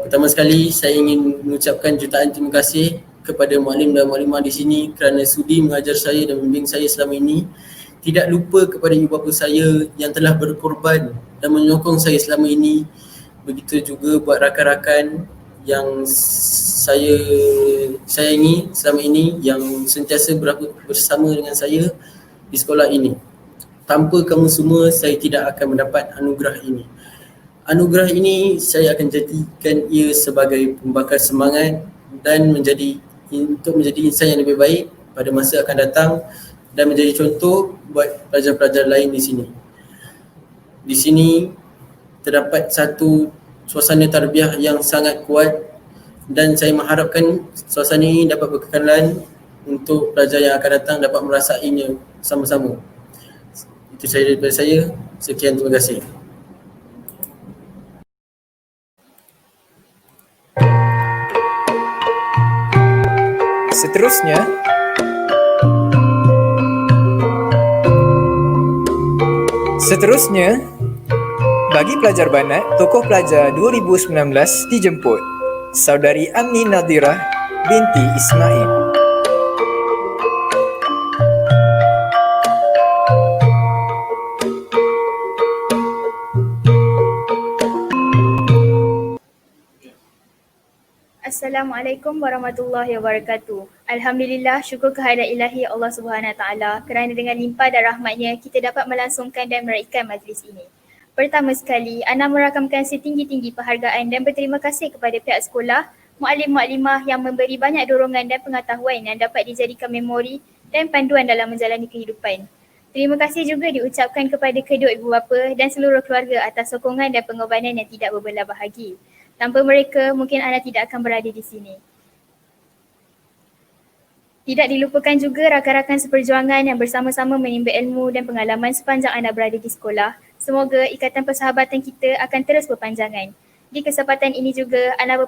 Pertama sekali, saya ingin mengucapkan jutaan terima kasih kepada muallim dan muallimah di sini kerana sudi mengajar saya dan membimbing saya selama ini. Tidak lupa kepada ibu bapa saya yang telah berkorban dan menyokong saya selama ini. Begitu juga buat rakan-rakan yang saya sayangi selama ini, yang sentiasa bersama dengan saya di sekolah ini. Tanpa kamu semua, saya tidak akan mendapat anugerah ini. Anugerah ini saya akan jadikan ia sebagai pembakar semangat dan untuk menjadi insan yang lebih baik pada masa akan datang dan menjadi contoh buat pelajar-pelajar lain di sini. Di sini terdapat satu suasana tarbiyah yang sangat kuat dan saya mengharapkan suasana ini dapat berkekalan untuk pelajar yang akan datang dapat merasainya sama-sama. Itu sahaja daripada saya. Sekian, terima kasih. Seterusnya, bagi pelajar banat, Tokoh Pelajar 2019 dijemput Saudari Amni Nadirah binti Ismail. Assalamualaikum warahmatullahi wabarakatuh. Alhamdulillah, syukur kehadirat ilahi Allah Subhanahu Wa Taala kerana dengan limpah dan rahmatnya kita dapat melangsungkan dan meraikan majlis ini. Pertama sekali, Ana merakamkan setinggi-tinggi penghargaan dan berterima kasih kepada pihak sekolah, muallim-muallimah yang memberi banyak dorongan dan pengetahuan yang dapat dijadikan memori dan panduan dalam menjalani kehidupan. Terima kasih juga diucapkan kepada kedua ibu bapa dan seluruh keluarga atas sokongan dan pengorbanan yang tidak berbelah bahagi. Tanpa mereka, mungkin Ana tidak akan berada di sini. Tidak dilupakan juga rakan-rakan seperjuangan yang bersama-sama menimba ilmu dan pengalaman sepanjang Ana berada di sekolah. Semoga ikatan persahabatan kita akan terus berpanjangan. Di kesempatan ini juga Ana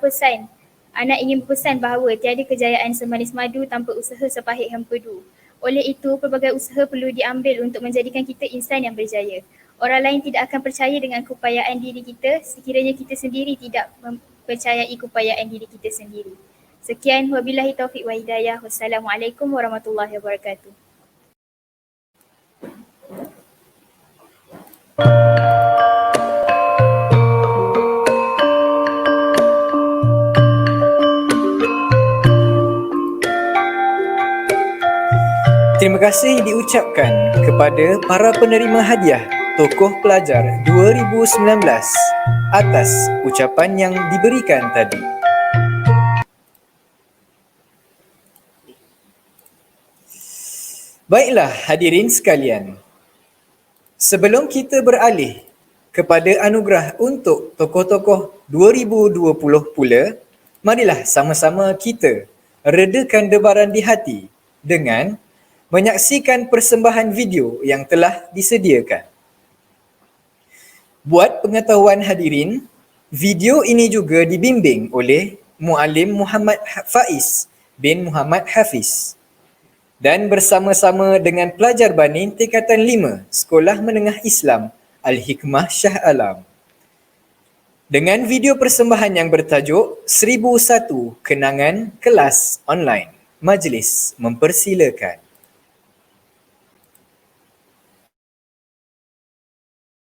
ingin berpesan bahawa tiada kejayaan semanis madu tanpa usaha sepahit hempedu. Oleh itu, pelbagai usaha perlu diambil untuk menjadikan kita insan yang berjaya. Orang lain tidak akan percaya dengan keupayaan diri kita sekiranya kita sendiri tidak mempercayai keupayaan diri kita sendiri. Sekian, wabillahi taufiq wa hidayah. Wassalamualaikum warahmatullahi wabarakatuh. Terima kasih diucapkan kepada para penerima hadiah Tokoh Pelajar 2019 atas ucapan yang diberikan tadi. Baiklah hadirin sekalian, sebelum kita beralih kepada anugerah untuk tokoh-tokoh 2020 pula, marilah sama-sama kita redakan debaran di hati dengan menyaksikan persembahan video yang telah disediakan. Buat pengetahuan hadirin, video ini juga dibimbing oleh Muallim Muhammad Faiz bin Muhammad Hafiz dan bersama-sama dengan pelajar banin tingkatan 5 Sekolah Menengah Islam Al-Hikmah Shah Alam. Dengan video persembahan yang bertajuk 1001 Kenangan Kelas Online, majlis mempersilakan.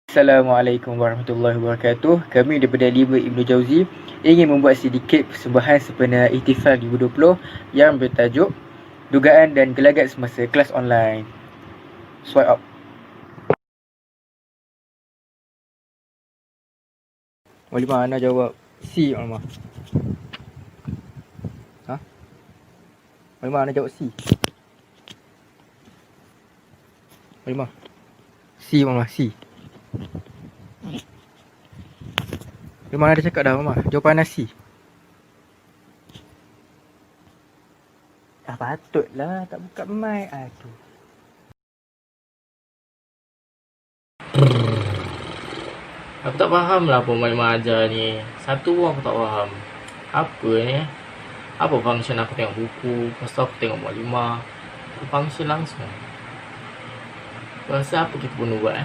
Assalamualaikum warahmatullahi wabarakatuh. Kami daripada 5 Ibnu Jauzi ingin membuat sedikit persembahan sempena Ihtifal 2020 yang bertajuk Dugaan dan Gelagat Semasa Kelas Online. Swipe up. Walimah, Ana jawab C, Walimah. Walimah, Ana jawab C. Walimah. C, Walimah, C. Walimah ada cakap dah, Walimah. Jawapan Ana C. Dah patutlah tak buka mic. Aduh. Aku tak faham lah apa Malimah ajar ni. Satu pun aku tak faham. Apa ni? Apa function aku tengok buku, lepas tu aku tengok Malimah. Function langsung. Rasa apa kita pun buat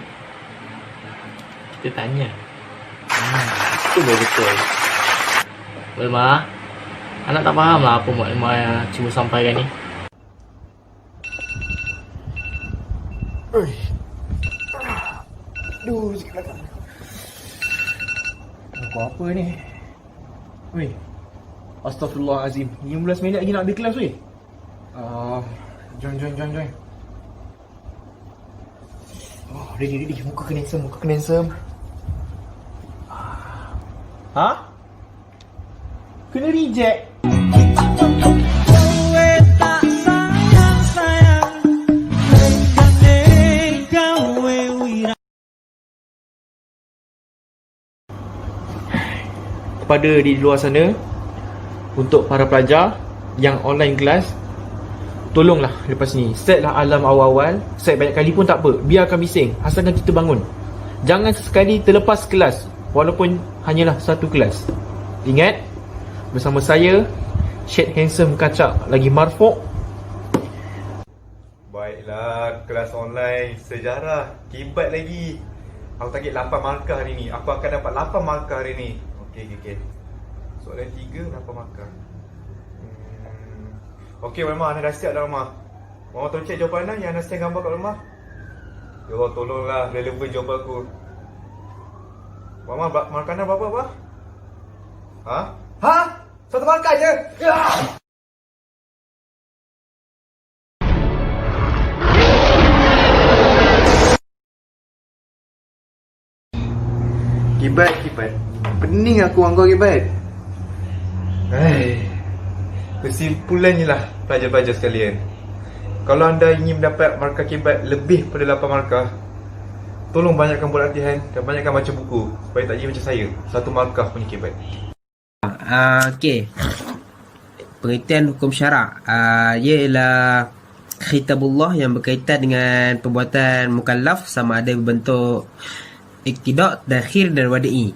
Kita tanya. Itu betul. Malimah, anak tak faham lah apa Malimah yang cuba sampaikan ni. Aduh, sikit belakang. Aku apa ni? Weh. Astaghfirullahalazim. 15 minit lagi nak habis kelas weh. Join. Oh, ready. Muka kena handsome. Ha? Kena reject. Kepada di luar sana, untuk para pelajar yang online kelas, tolonglah lepas ni setlah alarm awal-awal. Set banyak kali pun tak apa, biarkan bising asalkan kita bangun. Jangan sesekali terlepas kelas walaupun hanyalah satu kelas. Ingat, bersama saya Syed Handsome Kacak lagi marfuk. Baiklah, kelas online sejarah kibat lagi. Aku target 8 markah hari ni. Aku akan dapat 8 markah hari ni. Okey. Soalan 3 berapa markah? Okey, Mama, Ana dah siap dah, Mama. Mama tolong cek jawapan Ana yang Ana send gambar kat rumah. Ya Allah, tolonglah relevan jawapan aku. Mama, markah Ana berapa, apa? Ha? Satu markah je? Ya! Kibat. Pening aku angkau kibat. Kesimpulannya lah pelajar-pelajar sekalian, kalau anda ingin mendapat markah kibat lebih pada 8 markah, tolong banyakkan buat latihan dan banyakkan baca buku supaya tak jadi macam saya, 1 markah punya kibat. Okey. Pengertian hukum syarak ia ialah khitabullah yang berkaitan dengan perbuatan mukallaf sama ada berbentuk iktida', dakhir dan wada'i.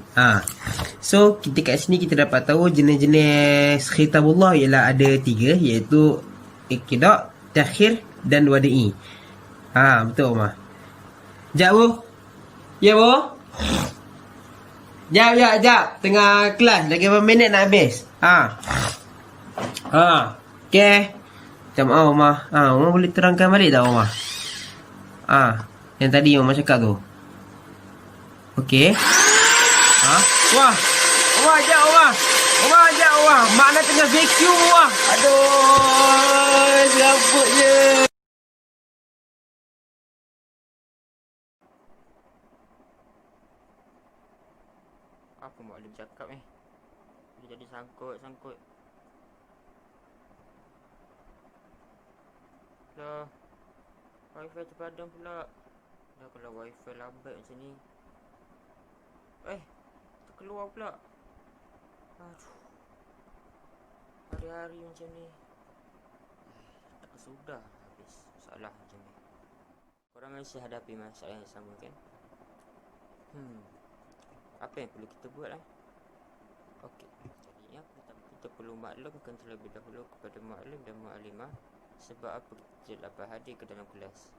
So kita kat sini kita dapat tahu jenis-jenis khitabullah ialah ada 3, iaitu iktida', dakhir dan wada'i. Betul Omar. Jap bu. Ya bu. Jap. Tengah kelas lagi berapa minit nak habis. Okey. Macam Omar. Omar boleh terangkan balik tak Omar? Yang tadi Omar cakap tu. Okey. Wah. Omar ajak Omar. Mak nak tengah vacuum Omar. Aduh, serabut je. Maklim cakap Dia jadi sangkut Dah Wi-Fi terpadam pula. Dah kalau Wi-Fi lambat macam ni terkeluar pula. Aduh, hari-hari macam ni tak kesudah habis masalah macam ni. Korang mesti hadapi masalah yang sama kan? Apa yang perlu kita buat Okey, jadinya kita perlu maklumkan terlebih dahulu kepada maklim dan maklimah sebab apa kita dapat hadir ke dalam kelas.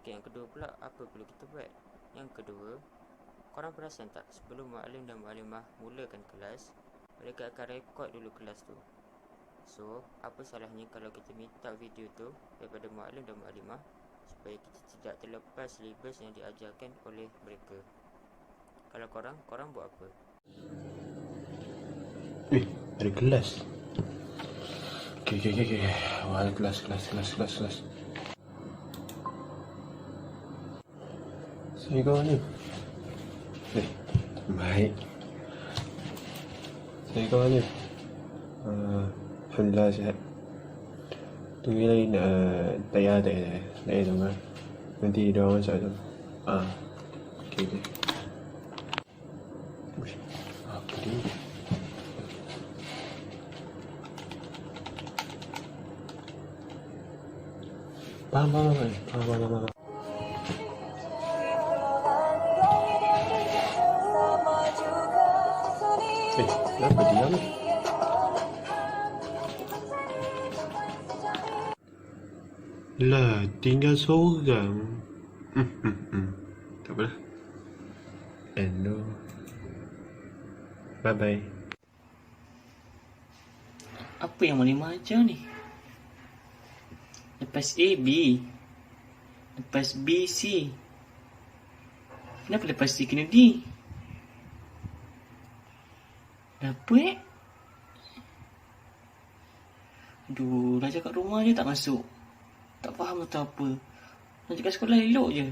Okey, yang kedua pula, apa perlu kita buat? Yang kedua, korang perasan tak sebelum maklim dan maklimah mulakan kelas, mereka akan rekod dulu kelas tu. So, apa salahnya kalau kita minta video tu daripada maklim dan maklimah supaya kita tidak terlepas silibus yang diajarkan oleh mereka. Kalau korang buat apa? Ada kelas. Okay. Wah, kelas. Saya kau ni. Baik. Saya kau ni. Alhamdulillah sihat. Tunggu lagi nak tayar tu kan. Nanti dia orang masak tu. Okay. Apa dia? Faham. Kenapa diam? Lah, tinggal seorang. Tak apalah. Hello. Bye-bye. Apa yang Maklimah ajar ni? Lepas A, B. Lepas B, C. Kenapa lepas C kena D? Apa Aduh, dah cakap rumah je tak masuk. Tak faham atau apa. Nak cakap sekolah elok je.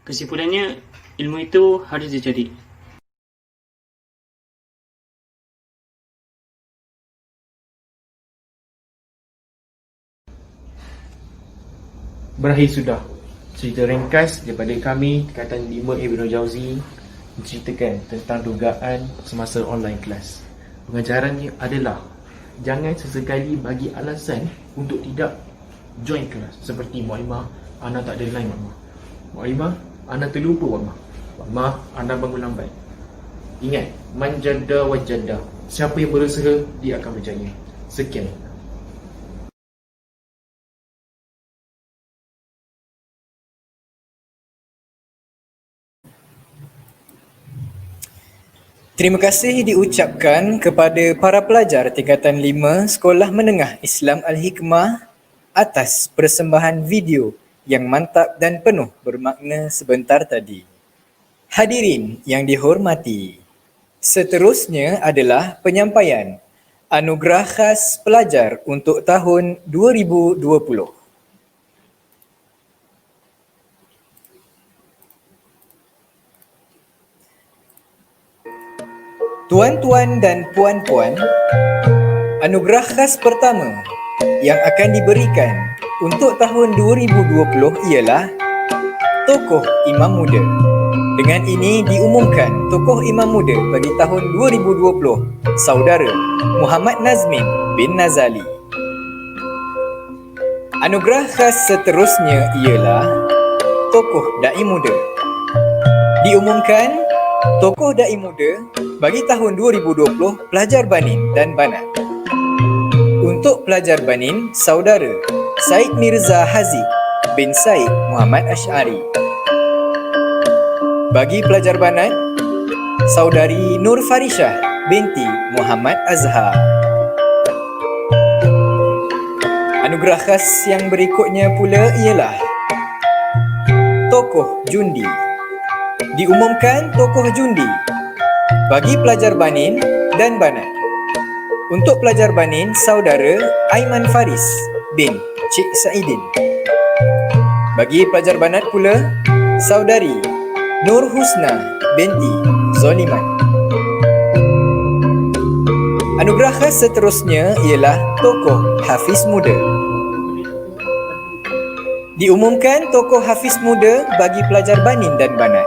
Kesimpulannya, ilmu itu harus dicari. Berakhir sudah cerita ringkas daripada kami Tingkatan 5 Ibnu Jauzi menceritakan tentang dugaan semasa online kelas. Pengajarannya adalah jangan sesekali bagi alasan untuk tidak join kelas. Seperti Maklimah, Ana tak ada line Maklimah. Maklimah, Ana terlupa Maklimah. Maklimah, Ana bangun lambat. Ingat, man jadda wa jadda. Siapa yang berusaha, dia akan berjaya. Sekian. Terima kasih diucapkan kepada para pelajar tingkatan 5 Sekolah Menengah Islam Al-Hikmah atas persembahan video yang mantap dan penuh bermakna sebentar tadi. Hadirin yang dihormati, seterusnya adalah penyampaian anugerah khas pelajar untuk tahun 2020. Tuan-tuan dan puan-puan, anugerah khas pertama yang akan diberikan untuk tahun 2020 ialah Tokoh Imam Muda. Dengan ini diumumkan Tokoh Imam Muda bagi tahun 2020, Saudara Muhammad Nazmin bin Nazali. Anugerah khas seterusnya ialah Tokoh Dai Muda. Diumumkan Tokoh Dai Muda bagi tahun 2020 pelajar Banin dan Banat. Untuk pelajar Banin, Saudara Said Mirza Haziq bin Said Muhammad Ash'ari. Bagi pelajar Banat, Saudari Nur Farishah binti Muhammad Azhar. Anugerah khas yang berikutnya pula ialah Tokoh Jundi. Diumumkan Tokoh Jundi bagi pelajar Banin dan Banat. Untuk pelajar Banin, Saudara Aiman Faris bin Cik Saidin. Bagi pelajar Banat pula, Saudari Nur Husna binti kezaliman. Anugerah khas seterusnya ialah tokoh Hafiz Muda. Diumumkan tokoh Hafiz Muda bagi pelajar Banin dan Banat.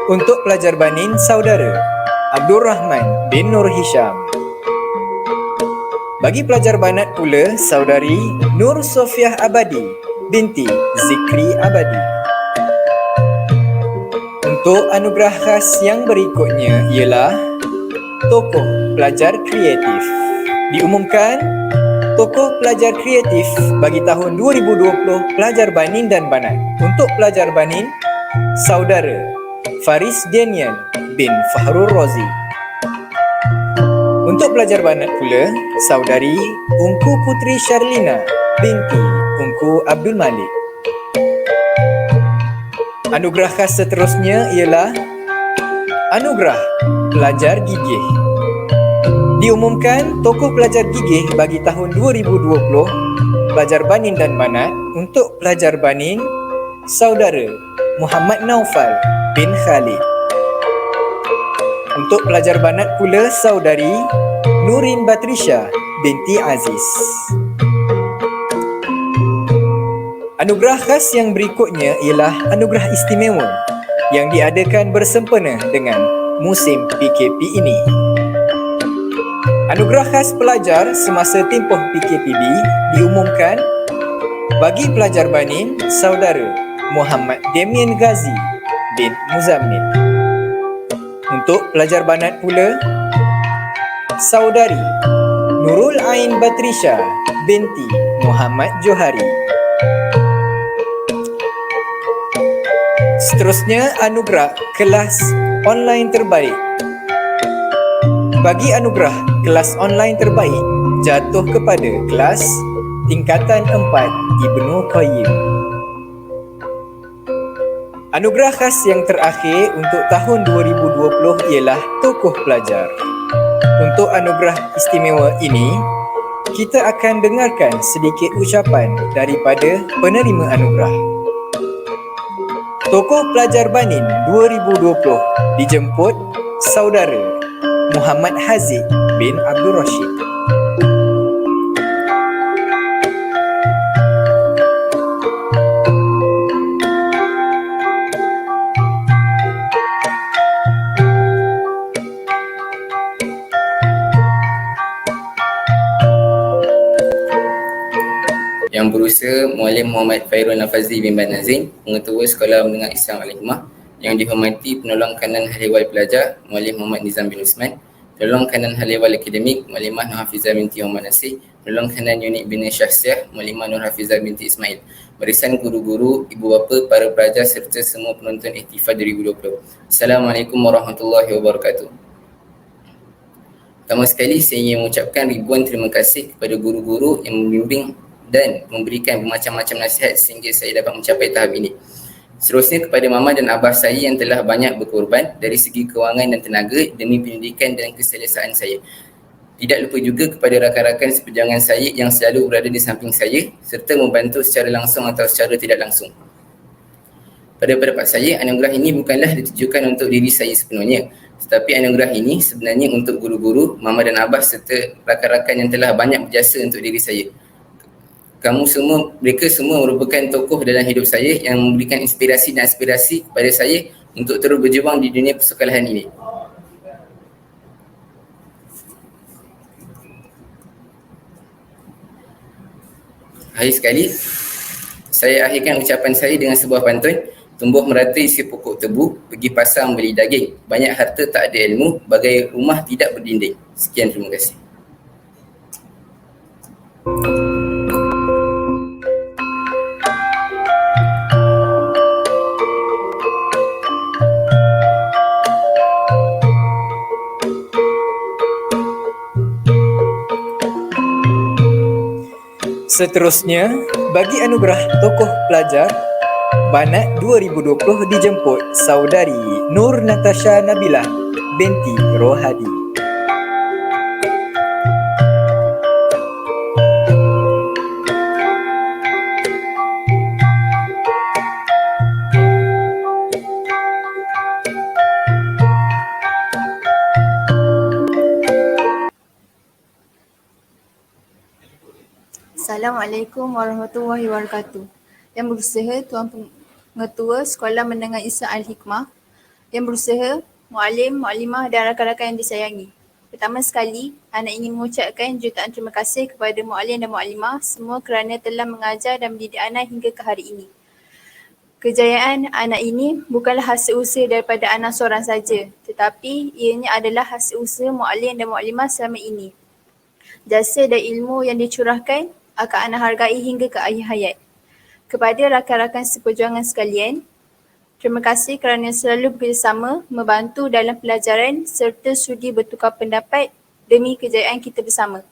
Untuk pelajar Banin, saudara Abdul Rahman bin Nur Hisham. Bagi pelajar Banat pula, saudari Nur Sofiah Abadi binti Zikri Abadi. Untuk anugerah khas yang berikutnya ialah tokoh pelajar kreatif. Diumumkan tokoh pelajar kreatif bagi tahun 2020 pelajar Banin dan Banat. Untuk pelajar Banin, saudara Faris Daniel bin Fahrul Razi. Untuk pelajar Banat pula, saudari Ungku Putri Sharlina binti Ungku Abdul Malik. Anugerah khas seterusnya ialah anugerah pelajar gigih. Diumumkan tokoh pelajar gigih bagi tahun 2020 pelajar Banin dan Banat. Untuk pelajar Banin, saudara Muhammad Naufal bin Khalid. Untuk pelajar Banat pula, saudari Nurin Batrisha binti Aziz. Anugerah khas yang berikutnya ialah anugerah istimewa yang diadakan bersempena dengan musim PKP ini. Anugerah khas pelajar semasa tempoh PKPB diumumkan bagi pelajar Banin, saudara Muhammad Damien Ghazi bin Muzammil. Untuk pelajar Banat pula, saudari Nurul Ain Batrisha binti Muhammad Johari. Seterusnya, anugerah kelas online terbaik. Bagi anugerah kelas online terbaik jatuh kepada kelas tingkatan 4 Ibnu Qayyim. Anugerah khas yang terakhir untuk tahun 2020 ialah tokoh pelajar. Untuk anugerah istimewa ini, kita akan dengarkan sedikit ucapan daripada penerima anugerah. Tokoh pelajar Banin 2020 dijemput saudara Muhammad Haziq bin Abdul Rashid. Yang berusaha Muallim Muhammad Fairul Nafazli bin Nazin, Pengetua Sekolah Menengah Islam Al-Hikmah. Yang dihormati penolong kanan Hal Ehwal Pelajar Muallim Muhammad Nizam bin Usman, penolong kanan Hal Ehwal Akademik Muallimah Nur Hafizah binti Muhammad Nasir, penolong kanan Unit Bina Syahsiah Muallimah Nur Hafizah binti Ismail, barisan guru-guru, ibu bapa, para pelajar serta semua penonton Ihtifal 2020. Assalamualaikum warahmatullahi wabarakatuh. Pertama sekali saya ingin mengucapkan ribuan terima kasih kepada guru-guru yang membimbing dan memberikan bermacam-macam nasihat sehingga saya dapat mencapai tahap ini. Seterusnya kepada mama dan abah saya yang telah banyak berkorban dari segi kewangan dan tenaga demi pendidikan dan keselesaan saya. Tidak lupa juga kepada rakan-rakan seperjuangan saya yang selalu berada di samping saya serta membantu secara langsung atau secara tidak langsung. Pada pendapat saya, anugerah ini bukanlah ditujukan untuk diri saya sepenuhnya, tetapi anugerah ini sebenarnya untuk guru-guru, mama dan abah serta rakan-rakan yang telah banyak berjasa untuk diri saya. Mereka semua merupakan tokoh dalam hidup saya yang memberikan inspirasi dan aspirasi kepada saya untuk terus berjuang di dunia persekolahan ini. Akhir sekali, saya akhirkan ucapan saya dengan sebuah pantun. Tumbuh merata isi pokok tebu, pergi pasar membeli daging. Banyak harta tak ada ilmu, bagai rumah tidak berdinding. Sekian, terima kasih. Seterusnya, bagi anugerah tokoh pelajar Banat 2020 dijemput saudari Nur Natasha Nabilah binti Rohadi. Assalamualaikum warahmatullahi wabarakatuh. Yang berusaha Tuan Pengetua Sekolah Menengah Islam Al-Hikmah. Yang berusaha Muallim, Muallimah dan rakan-rakan yang disayangi. Pertama sekali, anak ingin mengucapkan jutaan terima kasih kepada Muallim dan Muallimah semua kerana telah mengajar dan mendidik anak hingga ke hari ini. Kejayaan anak ini bukanlah hasil usaha daripada anak seorang saja, tetapi ianya adalah hasil usaha Muallim dan Muallimah selama ini. Jasa dan ilmu yang dicurahkan akan anak hargai hingga ke akhir hayat. Kepada rakan-rakan seperjuangan sekalian, terima kasih kerana selalu bekerjasama, membantu dalam pelajaran serta sudi bertukar pendapat demi kejayaan kita bersama.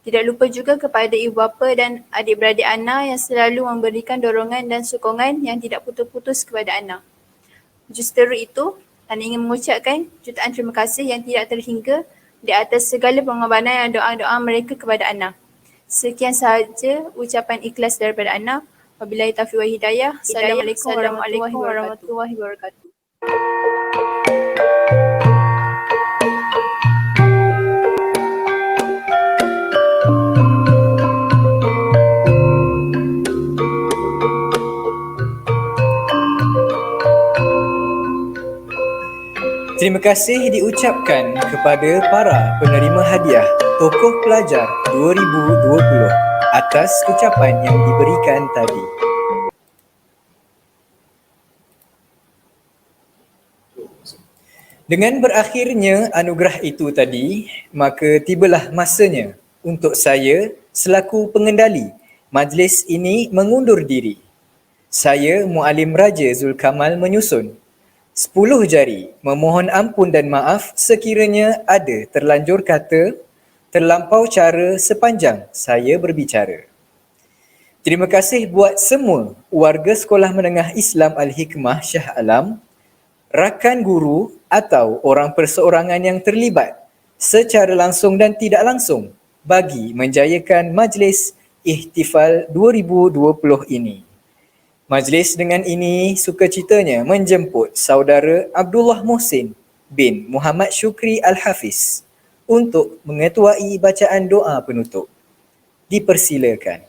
Tidak lupa juga kepada ibu bapa dan adik-beradik Ana yang selalu memberikan dorongan dan sokongan yang tidak putus-putus kepada Ana. Justru itu, Ana ingin mengucapkan jutaan terima kasih yang tidak terhingga di atas segala pengorbanan dan doa-doa mereka kepada Ana. Sekian sahaja ucapan ikhlas daripada Ana. Wabillahi taufiq wal hidayah. Assalamualaikum warahmatullahi wabarakatuh. Terima kasih diucapkan kepada para penerima hadiah Tokoh Pelajar 2020 atas ucapan yang diberikan tadi. Dengan berakhirnya anugerah itu tadi, maka tibalah masanya untuk saya selaku pengendali majlis ini mengundur diri. Saya Muallim Raja Zulkamal menyusun 10 jari memohon ampun dan maaf sekiranya ada terlanjur kata, terlampau cara sepanjang saya berbicara. Terima kasih buat semua warga Sekolah Menengah Islam Al-Hikmah Shah Alam, rakan guru atau orang perseorangan yang terlibat secara langsung dan tidak langsung bagi menjayakan majlis ihtifal 2020 ini. Majlis dengan ini sukacitanya menjemput saudara Abdullah Muhsin bin Muhammad Syukri Al-Hafiz untuk mengetuai bacaan doa penutup. Dipersilakan.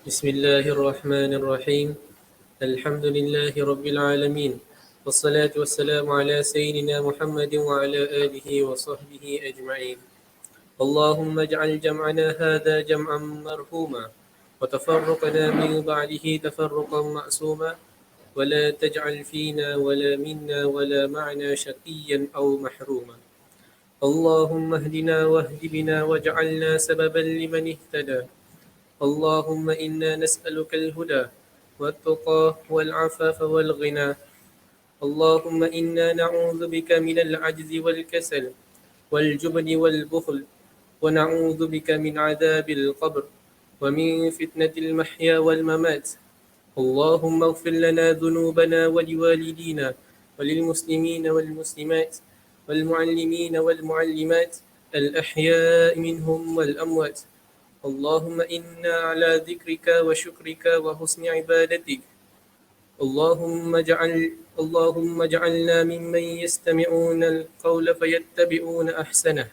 Bismillahirrahmanirrahim. Alhamdulillahi Rabbil Alamin. Wassalatu wassalamu ala Sayyidina Muhammadin wa ala alihi wa sahbihi ajma'in. اللهم اجعل جمعنا هذا جمعا مرحوما وتفرقنا من بعده تفرقا معصوما ولا تجعل فينا ولا منا ولا معنا شقيا أو محروما اللهم اهدنا واهد بنا واجعلنا سببا لمن اهتدى اللهم إنا نسألك الهدى والتقى والعفاف والغنى اللهم إنا نعوذ بك من العجز والكسل والجبن والبخل ونعوذ بك من عذاب القبر ومن فتنة المحيا والممات اللهم اغفر لنا ذنوبنا ولوالدينا وللمسلمين والمسلمات والمعلمين والمعلمات الأحياء منهم والأموات اللهم إنا على ذكرك وشكرك وحسن عبادتك اللهم اجعلنا ممن يستمعون القول فيتبعون أحسنه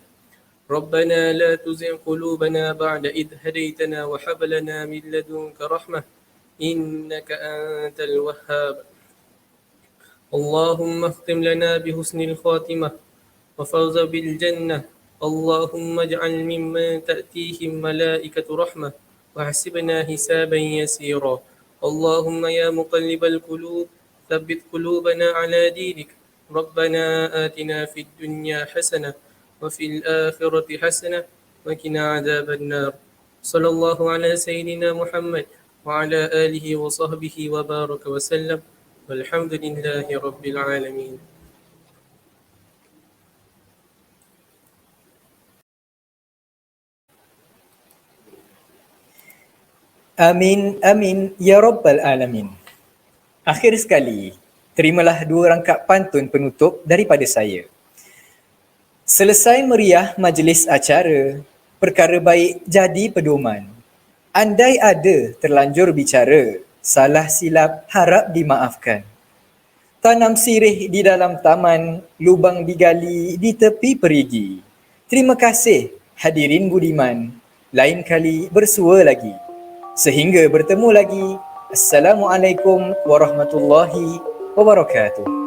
ربنا لا تزغ قلوبنا بعد إذ هديتنا وهب لنا من لدنك رحمة إنك أنت الوهاب اللهم اختم لنا بحسن الخاتمة وفوز بالجنة اللهم اجعل ممن تأتيهم ملائكة رحمة وحسبنا حسابا يسيرا اللهم يا مقلب القلوب ثبت قلوبنا على دينك ربنا آتنا في الدنيا حسنة وفي الآخرة حسنة وقنا عذاب النار صلى الله على سيدنا محمد وعلى آله وصحبه وبارك وسلم والحمد لله رب العالمين. Amin, amin, ya Rabbal Alamin. Akhir sekali, terimalah 2 rangkap pantun penutup daripada saya. Selesai meriah majlis acara, perkara baik jadi pedoman. Andai ada terlanjur bicara, salah silap harap dimaafkan. Tanam sirih di dalam taman, lubang digali di tepi perigi. Terima kasih hadirin budiman. Lain kali bersua lagi. Sehingga bertemu lagi. Assalamualaikum warahmatullahi wabarakatuh.